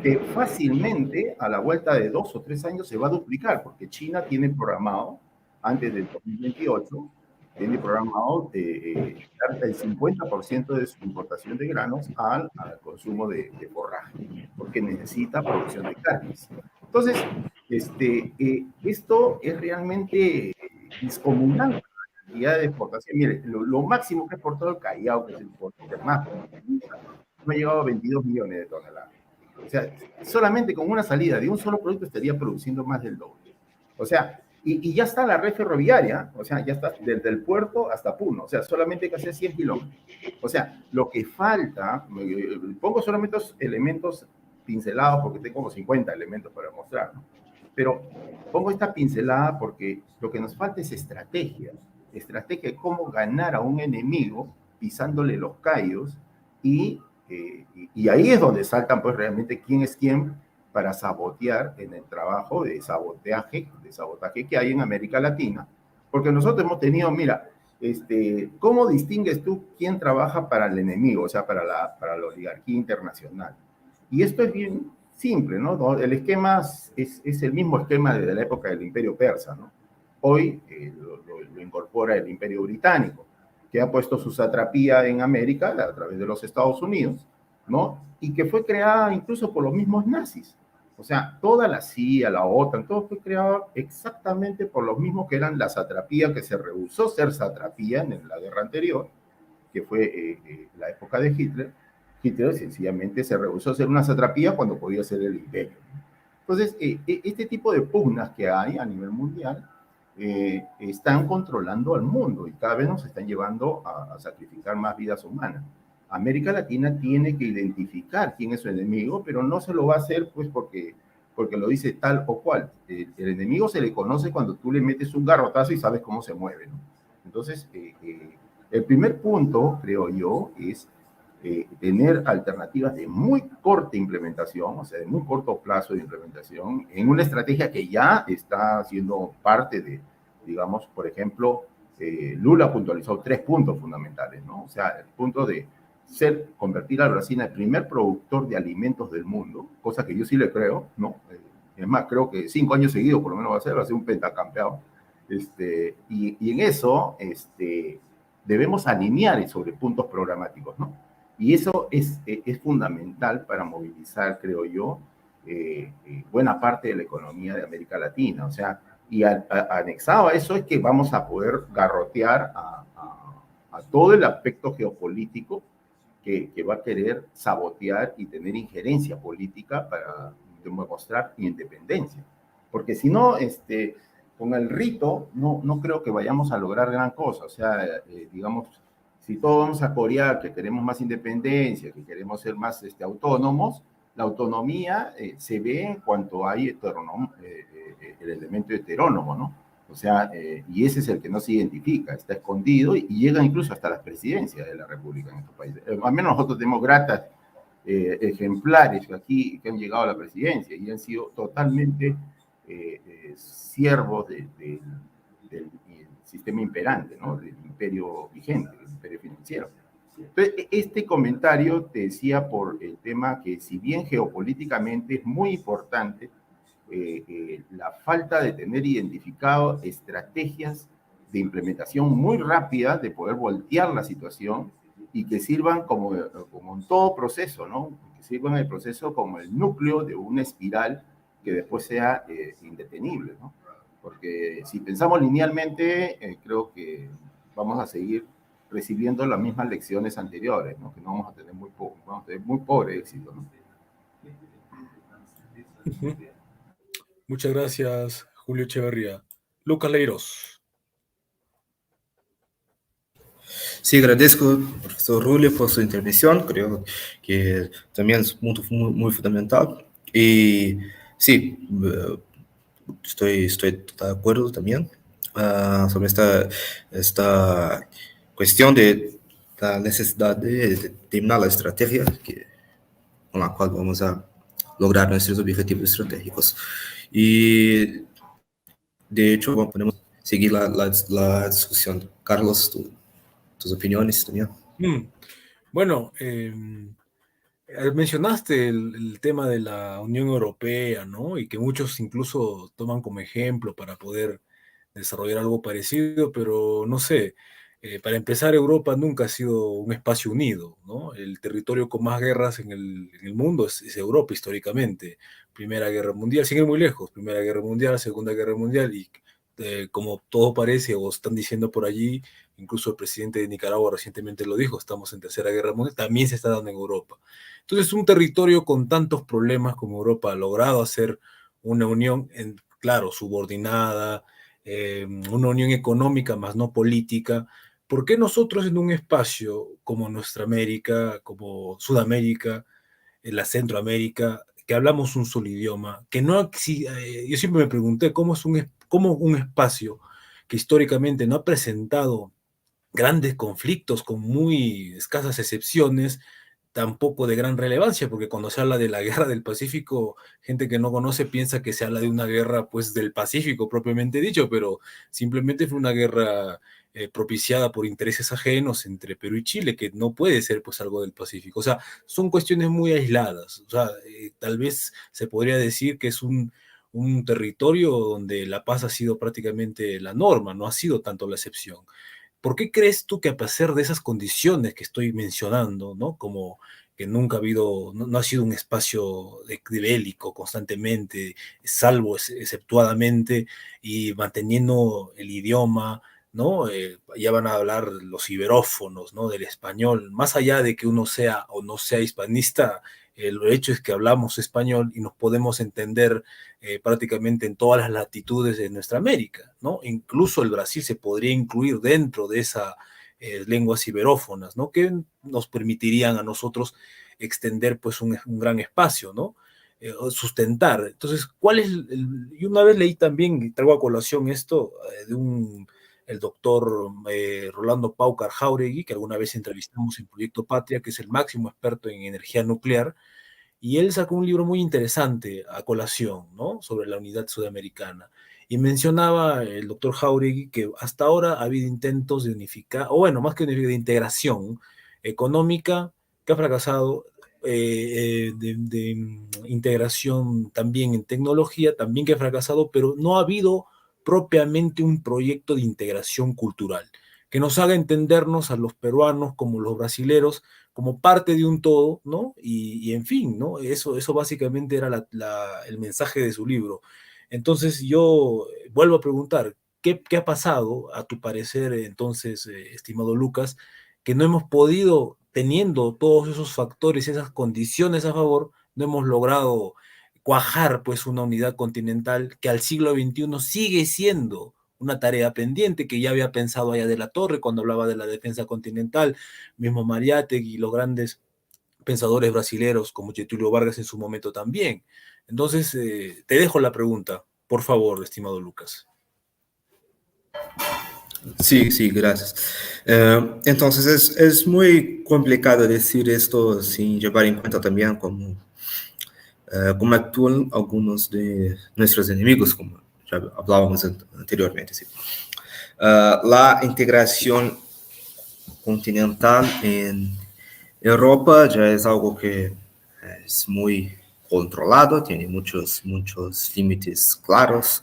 Que fácilmente a la vuelta de 2 o 3 años se va a duplicar, porque China tiene programado, antes del 2028, tiene programado dar el 50% de su importación de granos al consumo de forraje, porque necesita producción de carnes. Entonces, esto es realmente descomunal la cantidad de exportación. Mire, lo máximo que ha exportado el Callao, que es el importe más, no ha llegado a 22 millones de toneladas. O sea, solamente con una salida de un solo producto estaría produciendo más del doble. O sea, y ya está la red ferroviaria, o sea, ya está desde el puerto hasta Puno, o sea, solamente hay que hacer 100 kilómetros. O sea, lo que falta, pongo solamente los elementos pincelados porque tengo como 50 elementos para mostrar, ¿no? Pero pongo esta pincelada porque lo que nos falta es estrategia de cómo ganar a un enemigo pisándole los callos y ahí es donde saltan pues realmente quién es quién para sabotear en el trabajo de sabotaje que hay en América Latina. Porque nosotros hemos tenido, mira, ¿cómo distingues tú quién trabaja para el enemigo, o sea, para la oligarquía internacional? Y esto es bien simple, ¿no? El esquema es el mismo esquema desde la época del Imperio Persa, ¿no? Hoy lo incorpora el Imperio Británico, que ha puesto su satrapía en América a través de los Estados Unidos, ¿no? Y que fue creada incluso por los mismos nazis. O sea, toda la CIA, la OTAN, todo fue creado exactamente por los mismos que eran la satrapía, que se rehusó ser satrapía en la guerra anterior, que fue la época de Hitler. Hitler sencillamente se rehusó a ser una satrapía cuando podía ser el imperio. Entonces, este tipo de pugnas que hay a nivel mundial están controlando al mundo y cada vez nos están llevando a sacrificar más vidas humanas. América Latina tiene que identificar quién es su enemigo, pero no se lo va a hacer pues porque lo dice tal o cual. El enemigo se le conoce cuando tú le metes un garrotazo y sabes cómo se mueve, ¿no? Entonces, el primer punto, creo yo, es tener alternativas de muy corta implementación, o sea, de muy corto plazo de implementación, en una estrategia que ya está siendo parte de, digamos, por ejemplo, Lula puntualizó 3 puntos fundamentales, ¿no? O sea, el punto de convertir a Brasil en el primer productor de alimentos del mundo, cosa que yo sí le creo, ¿no? Es más, creo que 5 años seguidos por lo menos va a ser un pentacampeón. Y en eso debemos alinear sobre puntos programáticos, ¿no? Y eso es fundamental para movilizar, creo yo, buena parte de la economía de América Latina. O sea, y anexado a eso es que vamos a poder garrotear a todo el aspecto geopolítico que va a querer sabotear y tener injerencia política para demostrar independencia. Porque si no, con el rito, no creo que vayamos a lograr gran cosa. O sea, digamos, si todos vamos a corear que queremos más independencia, que queremos ser más autónomos, la autonomía se ve en cuanto hay el elemento heterónomo, ¿no? O sea, y ese es el que no se identifica, está escondido y llega incluso hasta las presidencias de la República en estos países. Al menos nosotros tenemos gratas ejemplares aquí que han llegado a la presidencia y han sido totalmente siervos del sistema imperante, ¿no? Del imperio vigente, del imperio financiero. Entonces, este comentario te decía por el tema que si bien geopolíticamente es muy importante, la falta de tener identificado estrategias de implementación muy rápidas de poder voltear la situación y que sirvan como en todo proceso, ¿no? Que sirvan el proceso como el núcleo de una espiral que después sea indetenible, ¿no? Porque si pensamos linealmente, creo que vamos a seguir recibiendo las mismas lecciones anteriores, ¿no? Que no vamos a tener vamos a tener muy pobre éxito, ¿no? Muchas gracias, Julio Echeverría. Lucas Leiros. Sí, agradezco, profesor Julio, por su intervención. Creo que también es un punto muy fundamental. Y sí, estoy de acuerdo también sobre esta cuestión de la necesidad de terminar la estrategia con la cual vamos a lograr nuestros objetivos estratégicos. Y de hecho, podemos seguir la discusión. Carlos, tus opiniones también. Bueno, mencionaste el tema de la Unión Europea, ¿no? Y que muchos incluso toman como ejemplo para poder desarrollar algo parecido, pero no sé, para empezar, Europa nunca ha sido un espacio unido, ¿no? El territorio con más guerras en el mundo es Europa históricamente. Primera Guerra Mundial, sin ir muy lejos, Primera Guerra Mundial, Segunda Guerra Mundial, y como todo parece, o están diciendo por allí, incluso el presidente de Nicaragua recientemente lo dijo, estamos en Tercera Guerra Mundial, también se está dando en Europa. Entonces, un territorio con tantos problemas como Europa ha logrado hacer una unión, claro, subordinada, una unión económica más no política. ¿Por qué nosotros en un espacio como nuestra América, como Sudamérica, en la Centroamérica, que hablamos un solo idioma, que no, yo siempre me pregunté cómo un espacio que históricamente no ha presentado grandes conflictos con muy escasas excepciones, tampoco de gran relevancia, porque cuando se habla de la guerra del Pacífico, gente que no conoce piensa que se habla de una guerra pues del Pacífico propiamente dicho, pero simplemente fue una guerra propiciada por intereses ajenos entre Perú y Chile, que no puede ser pues algo del Pacífico. O sea, son cuestiones muy aisladas. O sea, tal vez se podría decir que es un territorio donde la paz ha sido prácticamente la norma, no ha sido tanto la excepción. ¿Por qué crees tú que a pesar de esas condiciones que estoy mencionando, ¿no? Como que nunca ha habido, no ha sido un espacio de bélico constantemente, salvo exceptuadamente, y manteniendo el idioma, ¿no? Ya van a hablar los iberófonos, ¿no? Del español, más allá de que uno sea o no sea hispanista, el hecho es que hablamos español y nos podemos entender prácticamente en todas las latitudes de nuestra América, ¿no? Incluso el Brasil se podría incluir dentro de esas lenguas iberófonas, ¿no? Que nos permitirían a nosotros extender pues un gran espacio, ¿no? Sustentar. Entonces, ¿cuál es y una vez leí también, y traigo a colación esto, el doctor Rolando Paucar Jauregui, que alguna vez entrevistamos en Proyecto Patria, que es el máximo experto en energía nuclear, y él sacó un libro muy interesante a colación, ¿no? Sobre la unidad sudamericana. Y mencionaba el doctor Jauregui que hasta ahora ha habido intentos de unificar, o bueno, más que de integración económica, que ha fracasado, de integración también en tecnología, también que ha fracasado, pero no ha habido propiamente un proyecto de integración cultural que nos haga entendernos a los peruanos como los brasileros como parte de un todo, ¿no? Y en fin, ¿no? Eso básicamente era el mensaje de su libro. Entonces yo vuelvo a preguntar, ¿qué ha pasado, a tu parecer, entonces, estimado Lucas, que no hemos podido, teniendo todos esos factores, esas condiciones a favor, no hemos logrado cuajar pues una unidad continental que al siglo XXI sigue siendo una tarea pendiente que ya había pensado Aya de la Torre cuando hablaba de la defensa continental, mismo Mariátegui y los grandes pensadores brasileros como Getúlio Vargas en su momento también. Entonces, te dejo la pregunta, por favor, estimado Lucas. Sí, gracias. Entonces, es muy complicado decir esto sin llevar en cuenta también cómo actúan algunos de nuestros enemigos, como ya hablábamos anteriormente. ¿Sí? La integración continental en Europa ya es algo que es muy controlado, tiene muchos límites claros.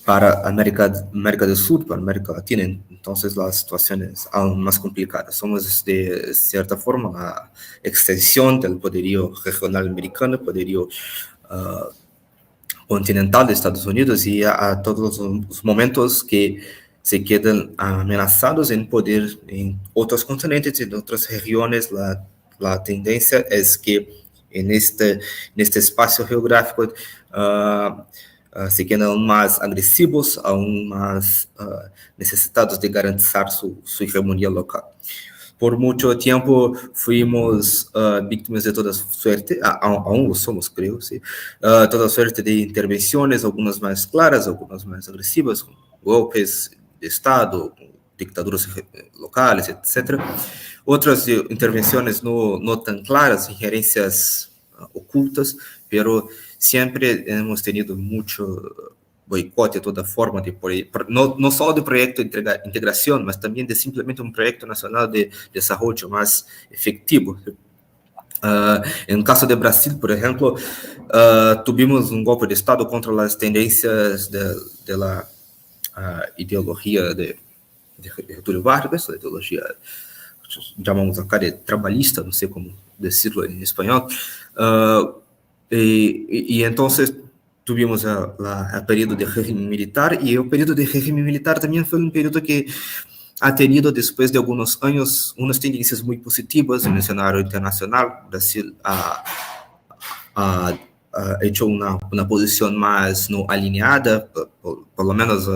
Para América del Sur, para América Latina, entonces la situación es aún más complicada. Somos de cierta forma la extensión del poderío regional americano, poderío continental de Estados Unidos y a todos los momentos que se quedan amenazados en poder en otros continentes, en otras regiones. La tendencia es que en este espacio geográfico se quedan aún más agresivos, aún más necesitados de garantizar su hegemonía local. Por mucho tiempo fuimos víctimas de toda suerte, aún lo somos, creo, ¿sí? Toda suerte de intervenciones, algunas más claras, algunas más agresivas, golpes de Estado, dictaduras locales, etc. Otras intervenciones no tan claras, injerencias ocultas, pero siempre hemos tenido mucho boicote, toda forma de no solo de proyecto de integración, mas también de simplemente un proyecto nacional de desarrollo más efectivo. En el caso de Brasil, por ejemplo, tuvimos un golpe de Estado contra las tendencias de la ideología de Getúlio Vargas, la ideología, llamamos acá de trabalhista, no sé cómo decirlo en español, y entonces tuvimos el periodo de régimen militar, y el periodo de régimen militar también fue un periodo que ha tenido, después de algunos años, unas tendencias muy positivas en el escenario internacional. Brasil ha hecho una posición más no alineada, por lo menos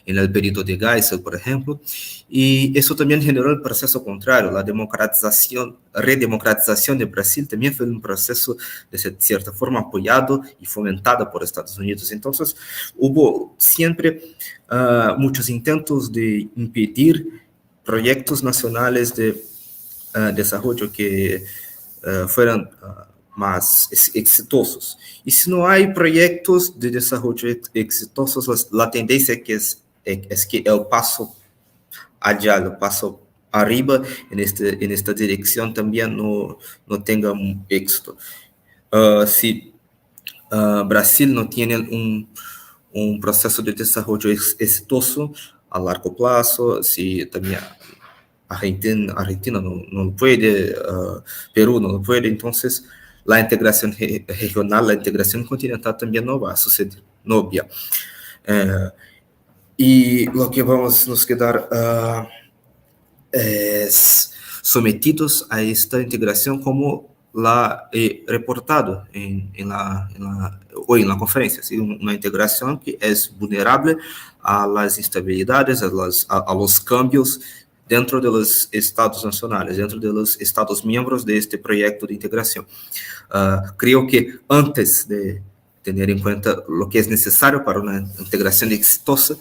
en el periodo de Geisel, por ejemplo, y eso también generó el proceso contrario. La redemocratización de Brasil también fue un proceso de cierta forma apoyado y fomentado por Estados Unidos. Entonces hubo siempre muchos intentos de impedir proyectos nacionales de desarrollo que fueran más exitosos. Y si no hay proyectos de desarrollo exitosos, la tendencia es que el paso allá, el paso arriba en esta dirección también no tenga un éxito. Si Brasil no tiene un proceso de desarrollo exitoso a largo plazo, si también Argentina no lo puede, Perú no lo puede, entonces la integración regional, la integración continental también no va a suceder, no obvia. Y lo que vamos a nos quedar es sometidos a esta integración como la he reportado hoy en la conferencia, ¿sí? Una integración que es vulnerable a las instabilidades, a los cambios dentro de los estados nacionales, dentro de los estados miembros de este proyecto de integración. Creo que antes de tener en cuenta lo que es necesario para una integración exitosa,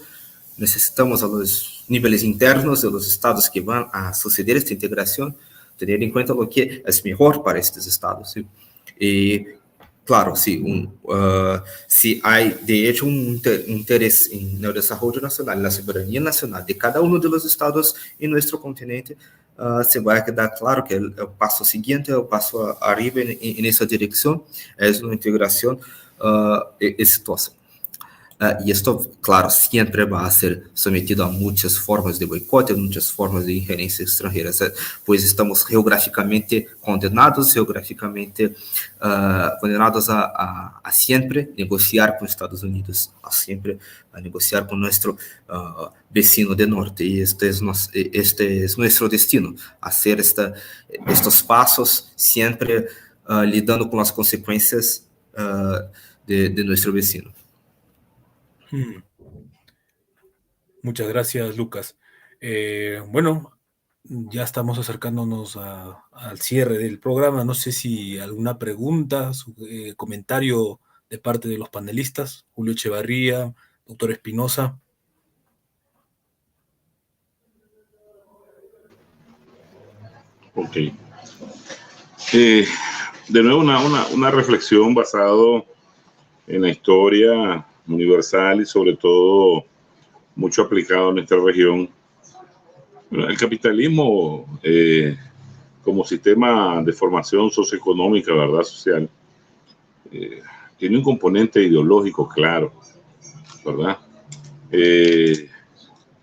necesitamos a los niveles internos de los estados que van a suceder esta integración, tener en cuenta lo que es mejor para estos estados, ¿sí? Y claro, si hay de hecho un interés en el desarrollo nacional, en la soberanía nacional de cada uno de los estados en nuestro continente, se va a quedar claro que el paso siguiente, el paso arriba en esa dirección, es una integración exitosa. Y esto, claro, siempre va a ser sometido a muchas formas de boicote, muchas formas de injerencia extranjera, pues estamos geográficamente condenados a siempre negociar con Estados Unidos, a siempre a negociar con nuestro vecino de norte, y este es nuestro destino, hacer estos pasos siempre lidando con las consecuencias de nuestro vecino. Muchas gracias, Lucas. Bueno, ya estamos acercándonos al cierre del programa. No sé si alguna pregunta, comentario de parte de los panelistas, Julio Echevarría, doctor Espinosa. Ok. De nuevo, una reflexión basado en la historia universal y sobre todo mucho aplicado en nuestra región. El capitalismo como sistema de formación socioeconómica, ¿verdad? Social, tiene un componente ideológico claro, ¿verdad?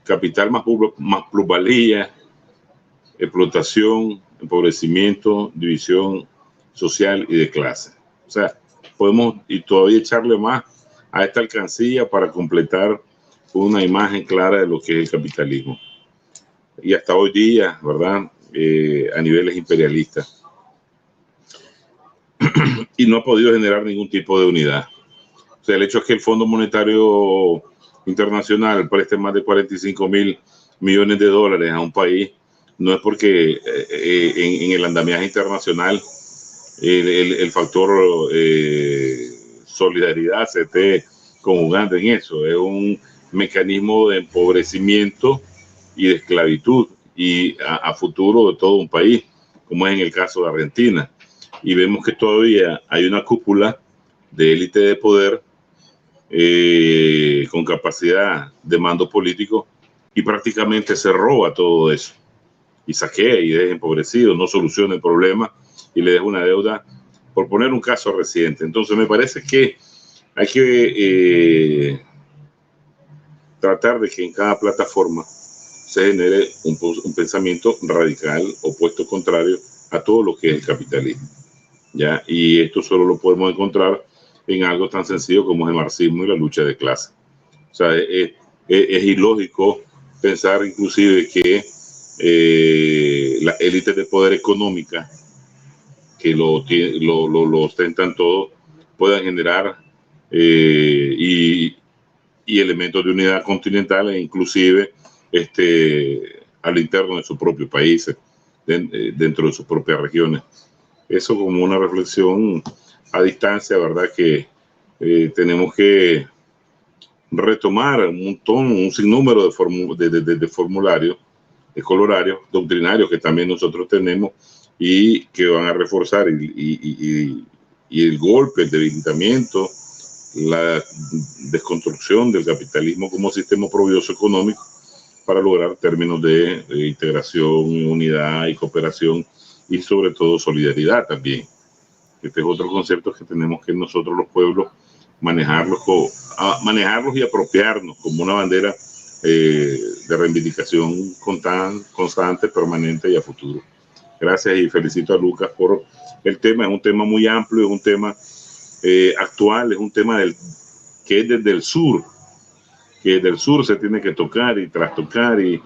Capital más plusvalía, explotación, empobrecimiento, división social y de clase. O sea, podemos y todavía echarle más a esta alcancía para completar una imagen clara de lo que es el capitalismo. Y hasta hoy día, ¿verdad? A niveles imperialistas. Y no ha podido generar ningún tipo de unidad. O sea, el hecho es que el Fondo Monetario Internacional preste más de 45.000 millones de dólares a un país, no es porque en el andamiaje internacional el factor solidaridad se esté conjugando en eso. Es un mecanismo de empobrecimiento y de esclavitud y a futuro de todo un país, como es en el caso de Argentina. Y vemos que todavía hay una cúpula de élite de poder con capacidad de mando político y prácticamente se roba todo eso y saquea y deja empobrecido, no soluciona el problema y le deja una deuda, por poner un caso reciente. Entonces me parece que hay que tratar de que en cada plataforma se genere un pensamiento radical, opuesto, contrario a todo lo que es el capitalismo, ¿ya? Y esto solo lo podemos encontrar en algo tan sencillo como es el marxismo y la lucha de clase. O sea, es ilógico pensar inclusive que las élites de poder económica que lo ostentan todo puedan generar y elementos de unidad continental e inclusive al interno de sus propios países, dentro de sus propias regiones. Eso como una reflexión a distancia, ¿verdad? Que tenemos que retomar un sinnúmero de formularios, de colorarios, doctrinarios que también nosotros tenemos y que van a reforzar y el golpe, el debilitamiento, la desconstrucción del capitalismo como sistema provechoso económico para lograr términos de integración, unidad y cooperación y sobre todo solidaridad también. Este es otro concepto que tenemos que nosotros los pueblos manejarlos y apropiarnos como una bandera de reivindicación constante, permanente y a futuro. Gracias y felicito a Lucas por el tema. Es un tema muy amplio, es un tema actual, es un tema que es desde el sur, que desde el sur se tiene que tocar y trastocar y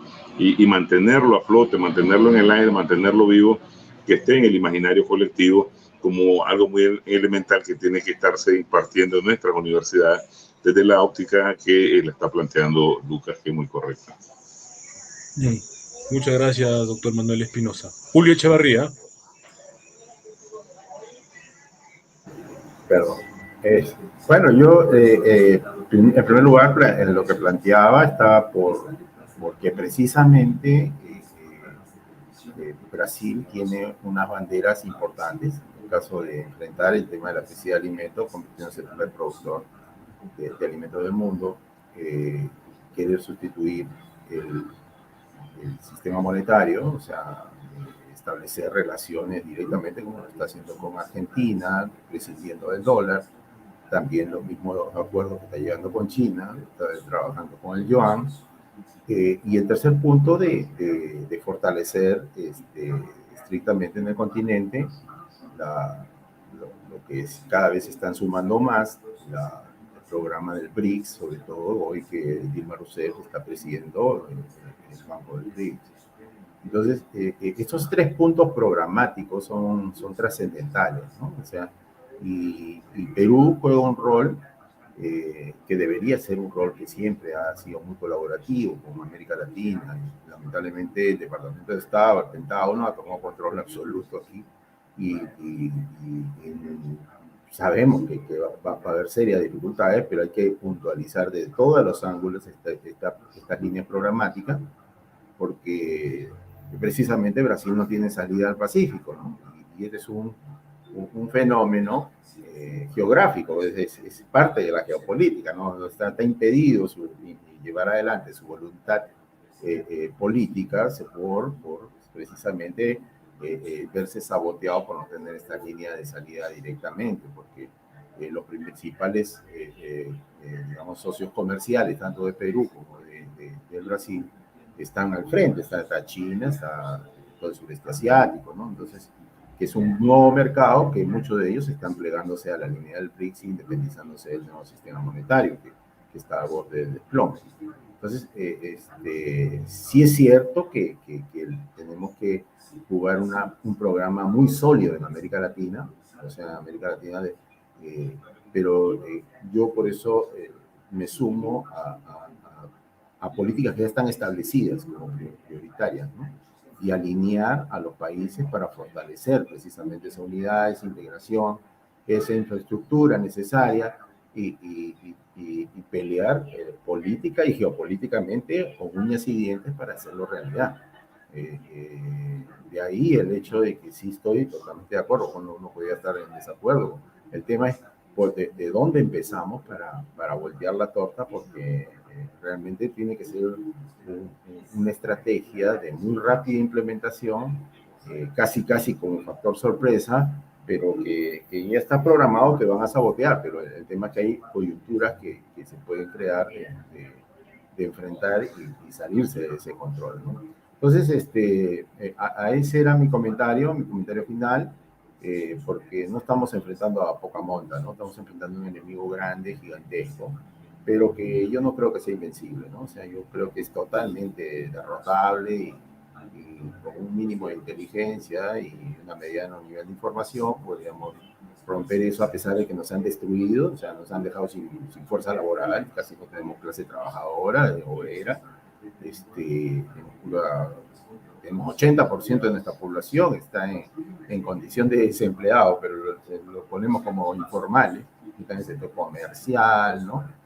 mantenerlo a flote, mantenerlo en el aire, mantenerlo vivo, que esté en el imaginario colectivo como algo muy elemental que tiene que estarse impartiendo en nuestras universidades desde la óptica que él está planteando Lucas, que es muy correcta. Bien. Muchas gracias, doctor Manuel Espinosa. Julio Echevarría. Perdón. Bueno, yo en primer lugar en lo que planteaba estaba porque precisamente Brasil tiene unas banderas importantes en el caso de enfrentar el tema de la crisis de alimentos, convirtiéndose en el primer productor de alimentos del mundo, querer sustituir el sistema monetario, o sea, establecer relaciones directamente como lo está haciendo con Argentina, prescindiendo del dólar, también los mismos acuerdos que está llegando con China, está trabajando con el yuan, y el tercer punto de fortalecer estrictamente en el continente lo que cada vez están sumando más, el programa del BRICS, sobre todo hoy que Dilma Rousseff está presidiendo el Banco del BRICS. Entonces, estos tres puntos programáticos son trascendentales, ¿no? O sea, y Perú juega un rol que debería ser un rol que siempre ha sido muy colaborativo con América Latina. Y, lamentablemente, el Departamento de Estado, el Pentágono, ha tomado control absoluto aquí y sabemos que va a haber serias dificultades, pero hay que puntualizar de todos los ángulos estas líneas programáticas, porque precisamente Brasil no tiene salida al Pacífico, ¿no? Y este es un fenómeno geográfico, es parte de la geopolítica, ¿no? Está impedido llevar adelante su voluntad política por precisamente verse saboteado por no tener esta línea de salida directamente, porque los principales digamos, socios comerciales, tanto de Perú como de Brasil, están al frente, está China, está todo el sureste asiático, ¿no? Entonces, que es un nuevo mercado que muchos de ellos están plegándose a la línea del BRICS, independizándose del nuevo sistema monetario que está a borde del desplome. Entonces, sí es cierto que tenemos que jugar un programa muy sólido en América Latina, o sea, América Latina, pero yo por eso me sumo a políticas que ya están establecidas como prioritarias, ¿no? Y alinear a los países para fortalecer precisamente esa unidad, esa integración, esa infraestructura necesaria y pelear política y geopolíticamente con uñas y dientes para hacerlo realidad. De ahí el hecho de que sí estoy totalmente de acuerdo, cuando uno podía estar en desacuerdo. El tema es de dónde empezamos para voltear la torta, porque realmente tiene que ser una estrategia de muy rápida implementación, casi como factor sorpresa, pero que ya está programado que van a sabotear, pero el tema es que hay coyunturas que se pueden crear de enfrentar y salirse de ese control, ¿no? Entonces, ese era mi comentario final, porque no estamos enfrentando a poca monta, ¿no? Estamos enfrentando a un enemigo grande, gigantesco, pero que yo no creo que sea invencible, ¿no? O sea, yo creo que es totalmente derrotable y con un mínimo de inteligencia y un mediano nivel de información podríamos romper eso, a pesar de que nos han destruido, o sea, nos han dejado sin fuerza laboral, casi no tenemos clase trabajadora, obrera, tenemos 80% de nuestra población está en condición de desempleado, pero lo ponemos como informales, está en el sector comercial, ¿no?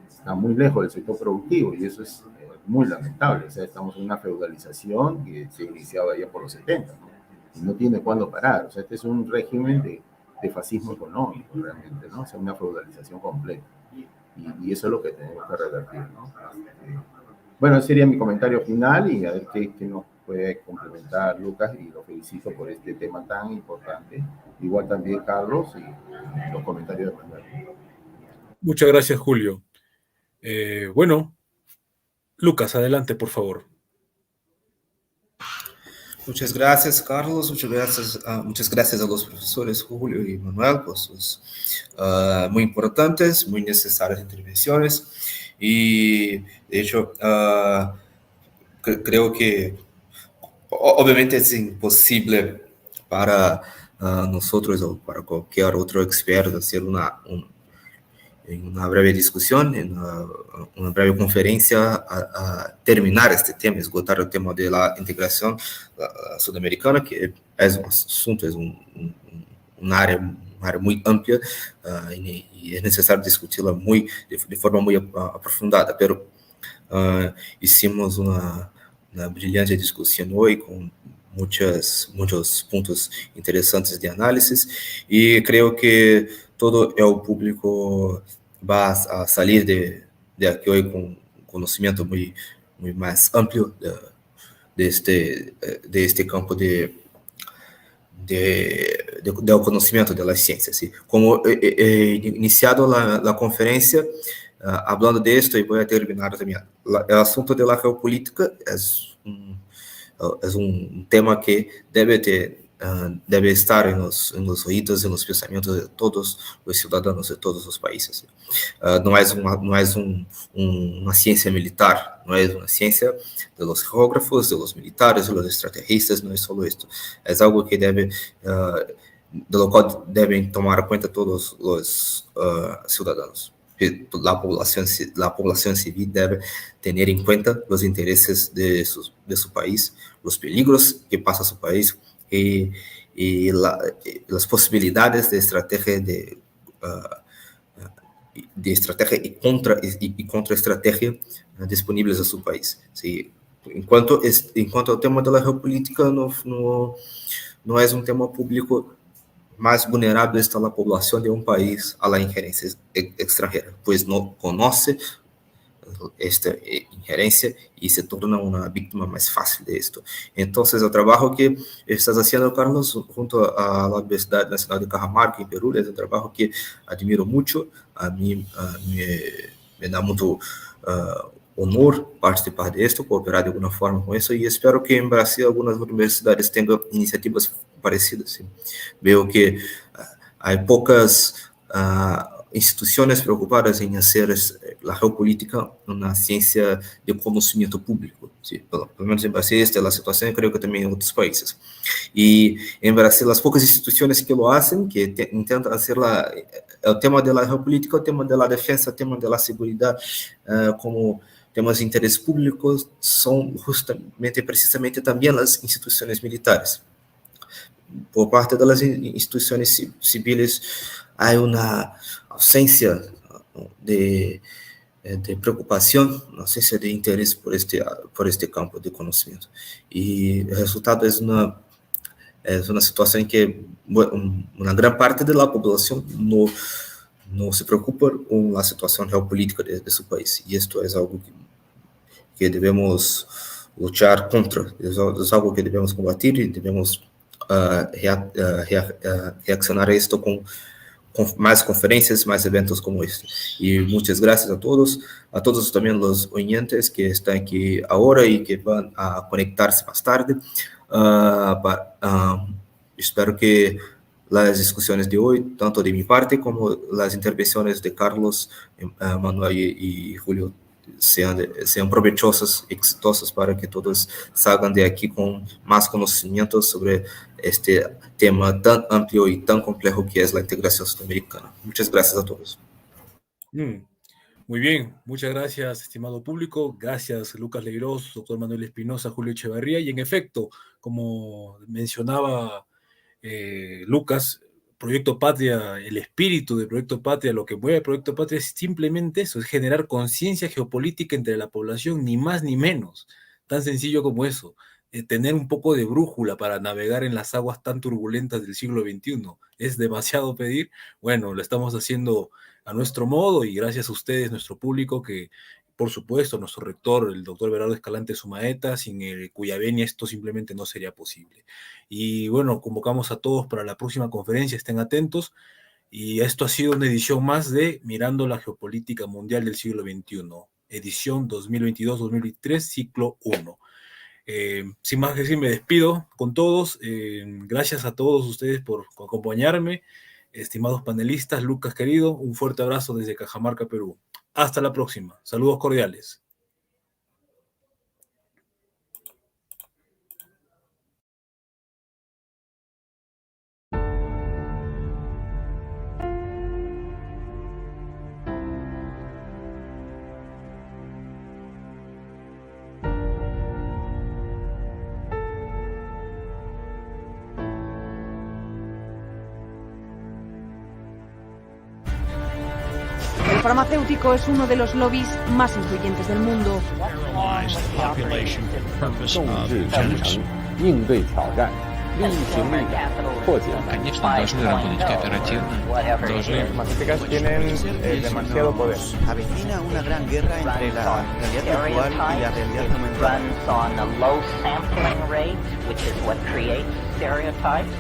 Está muy lejos del sector productivo y eso es muy lamentable. O sea, estamos en una feudalización que se iniciaba ya por los 70, ¿no? Y no tiene cuándo parar. O sea, este es un régimen de fascismo económico realmente, ¿no? O sea, una feudalización completa. Y eso es lo que tenemos que revertir, ¿no? Bueno, ese sería mi comentario final y a ver qué nos puede complementar Lucas, y lo felicito por este tema tan importante. Igual también Carlos y los comentarios de Manuel. Muchas gracias, Julio. Bueno, Lucas, adelante, por favor. Muchas gracias, Carlos. Muchas gracias a los profesores Julio y Manuel por sus muy importantes, muy necesarias intervenciones. Y, de hecho, creo que obviamente es imposible para nosotros o para cualquier otro experto hacer en una breve discusión, en una breve conferencia, a terminar este tema, esgotar el tema de la integración sudamericana, que es un asunto, es un área muy amplia y es necesario discutirla de forma muy aprofundada, pero hicimos una brilhante discusión hoy con muchos puntos interesantes de análisis, y creo que todo el público va a salir de aquí hoy con un conocimiento muy más amplio de este campo del conocimiento de las ciencias. ¿Sí? Como he iniciado la conferencia hablando de esto, y voy a terminar también, el asunto de la geopolítica es un tema que debe estar en los oídos, en los pensamientos de todos los ciudadanos de todos los países. No es una ciencia militar, no es una ciencia de los geógrafos, de los militares, de los estrategistas, no es solo esto. Es algo que de lo cual deben tomar cuenta todos los ciudadanos. La población civil debe tener en cuenta los intereses de su país, los peligros que pasa su país, y las posibilidades de estrategia y contraestrategia disponibles a su país. ¿Sí? En cuanto al tema de la geopolítica, no es un tema público. Más vulnerable está la población de un país a la injerencia extranjera, pues no conoce esta injerencia y se torna una víctima más fácil de esto. Entonces, el trabajo que estás haciendo, Carlos, junto a la Universidad Nacional de Cajamarca, en Perú, es un trabajo que admiro mucho. A mí me da mucho honor participar de esto, cooperar de alguna forma con eso, y espero que en Brasil algunas universidades tengan iniciativas parecida. ¿Sí? Veo que hay pocas instituciones preocupadas en hacer la geopolítica una ciencia de conocimiento público. ¿Sí? Por lo menos en Brasil esta es la situación, creo que también en otros países. Y en Brasil las pocas instituciones que lo hacen, que intentan hacer el tema de la geopolítica, el tema de la defensa, el tema de la seguridad como temas de interés público, son justamente, precisamente también las instituciones militares. Por parte de las instituciones civiles hay una ausencia de preocupación, una ausencia de interés por este campo de conocimiento. Y el resultado es una situación en que una gran parte de la población no se preocupa con la situación geopolítica de su país. Y esto es algo que debemos luchar contra, es algo que debemos combatir y debemos reaccionar a esto con más conferencias, más eventos como este. Y muchas gracias a todos también los oyentes que están aquí ahora y que van a conectarse más tarde. Espero que las discusiones de hoy, tanto de mi parte como las intervenciones de Carlos, Manuel y Julio, sean provechosas, exitosas, para que todos salgan de aquí con más conocimientos sobre este tema tan amplio y tan complejo que es la integración sudamericana. Muchas gracias a todos. Muy bien, muchas gracias, estimado público. Gracias, Lucas Leirós, doctor Manuel Espinosa, Julio Echevarría. Y en efecto, como mencionaba Lucas, Proyecto Patria, el espíritu de Proyecto Patria, lo que mueve a Proyecto Patria es simplemente eso, es generar conciencia geopolítica entre la población, ni más ni menos, tan sencillo como eso, tener un poco de brújula para navegar en las aguas tan turbulentas del siglo XXI. ¿Es demasiado pedir? Bueno, lo estamos haciendo a nuestro modo y gracias a ustedes, nuestro público, que por supuesto, nuestro rector, el doctor Berardo Escalante Sumaeta, sin cuya venia esto simplemente no sería posible. Y bueno, convocamos a todos para la próxima conferencia, estén atentos. Y esto ha sido una edición más de Mirando la Geopolítica Mundial del siglo XXI, edición 2022-2023, ciclo 1. Sin más que decir, me despido con todos. Gracias a todos ustedes por acompañarme. Estimados panelistas, Lucas querido, un fuerte abrazo desde Cajamarca, Perú. Hasta la próxima. Saludos cordiales. El farmacéutico es uno de los lobbies más influyentes del mundo. 应对挑战，力行力改，破解难题。 Конечно, должны работать кооперативно, должны... Matemáticas tienen demasiado poder. Avecina una gran guerra entre la realidad virtual y la realidad aumentada. Runs on a low sampling rate, which is what creates stereotypes.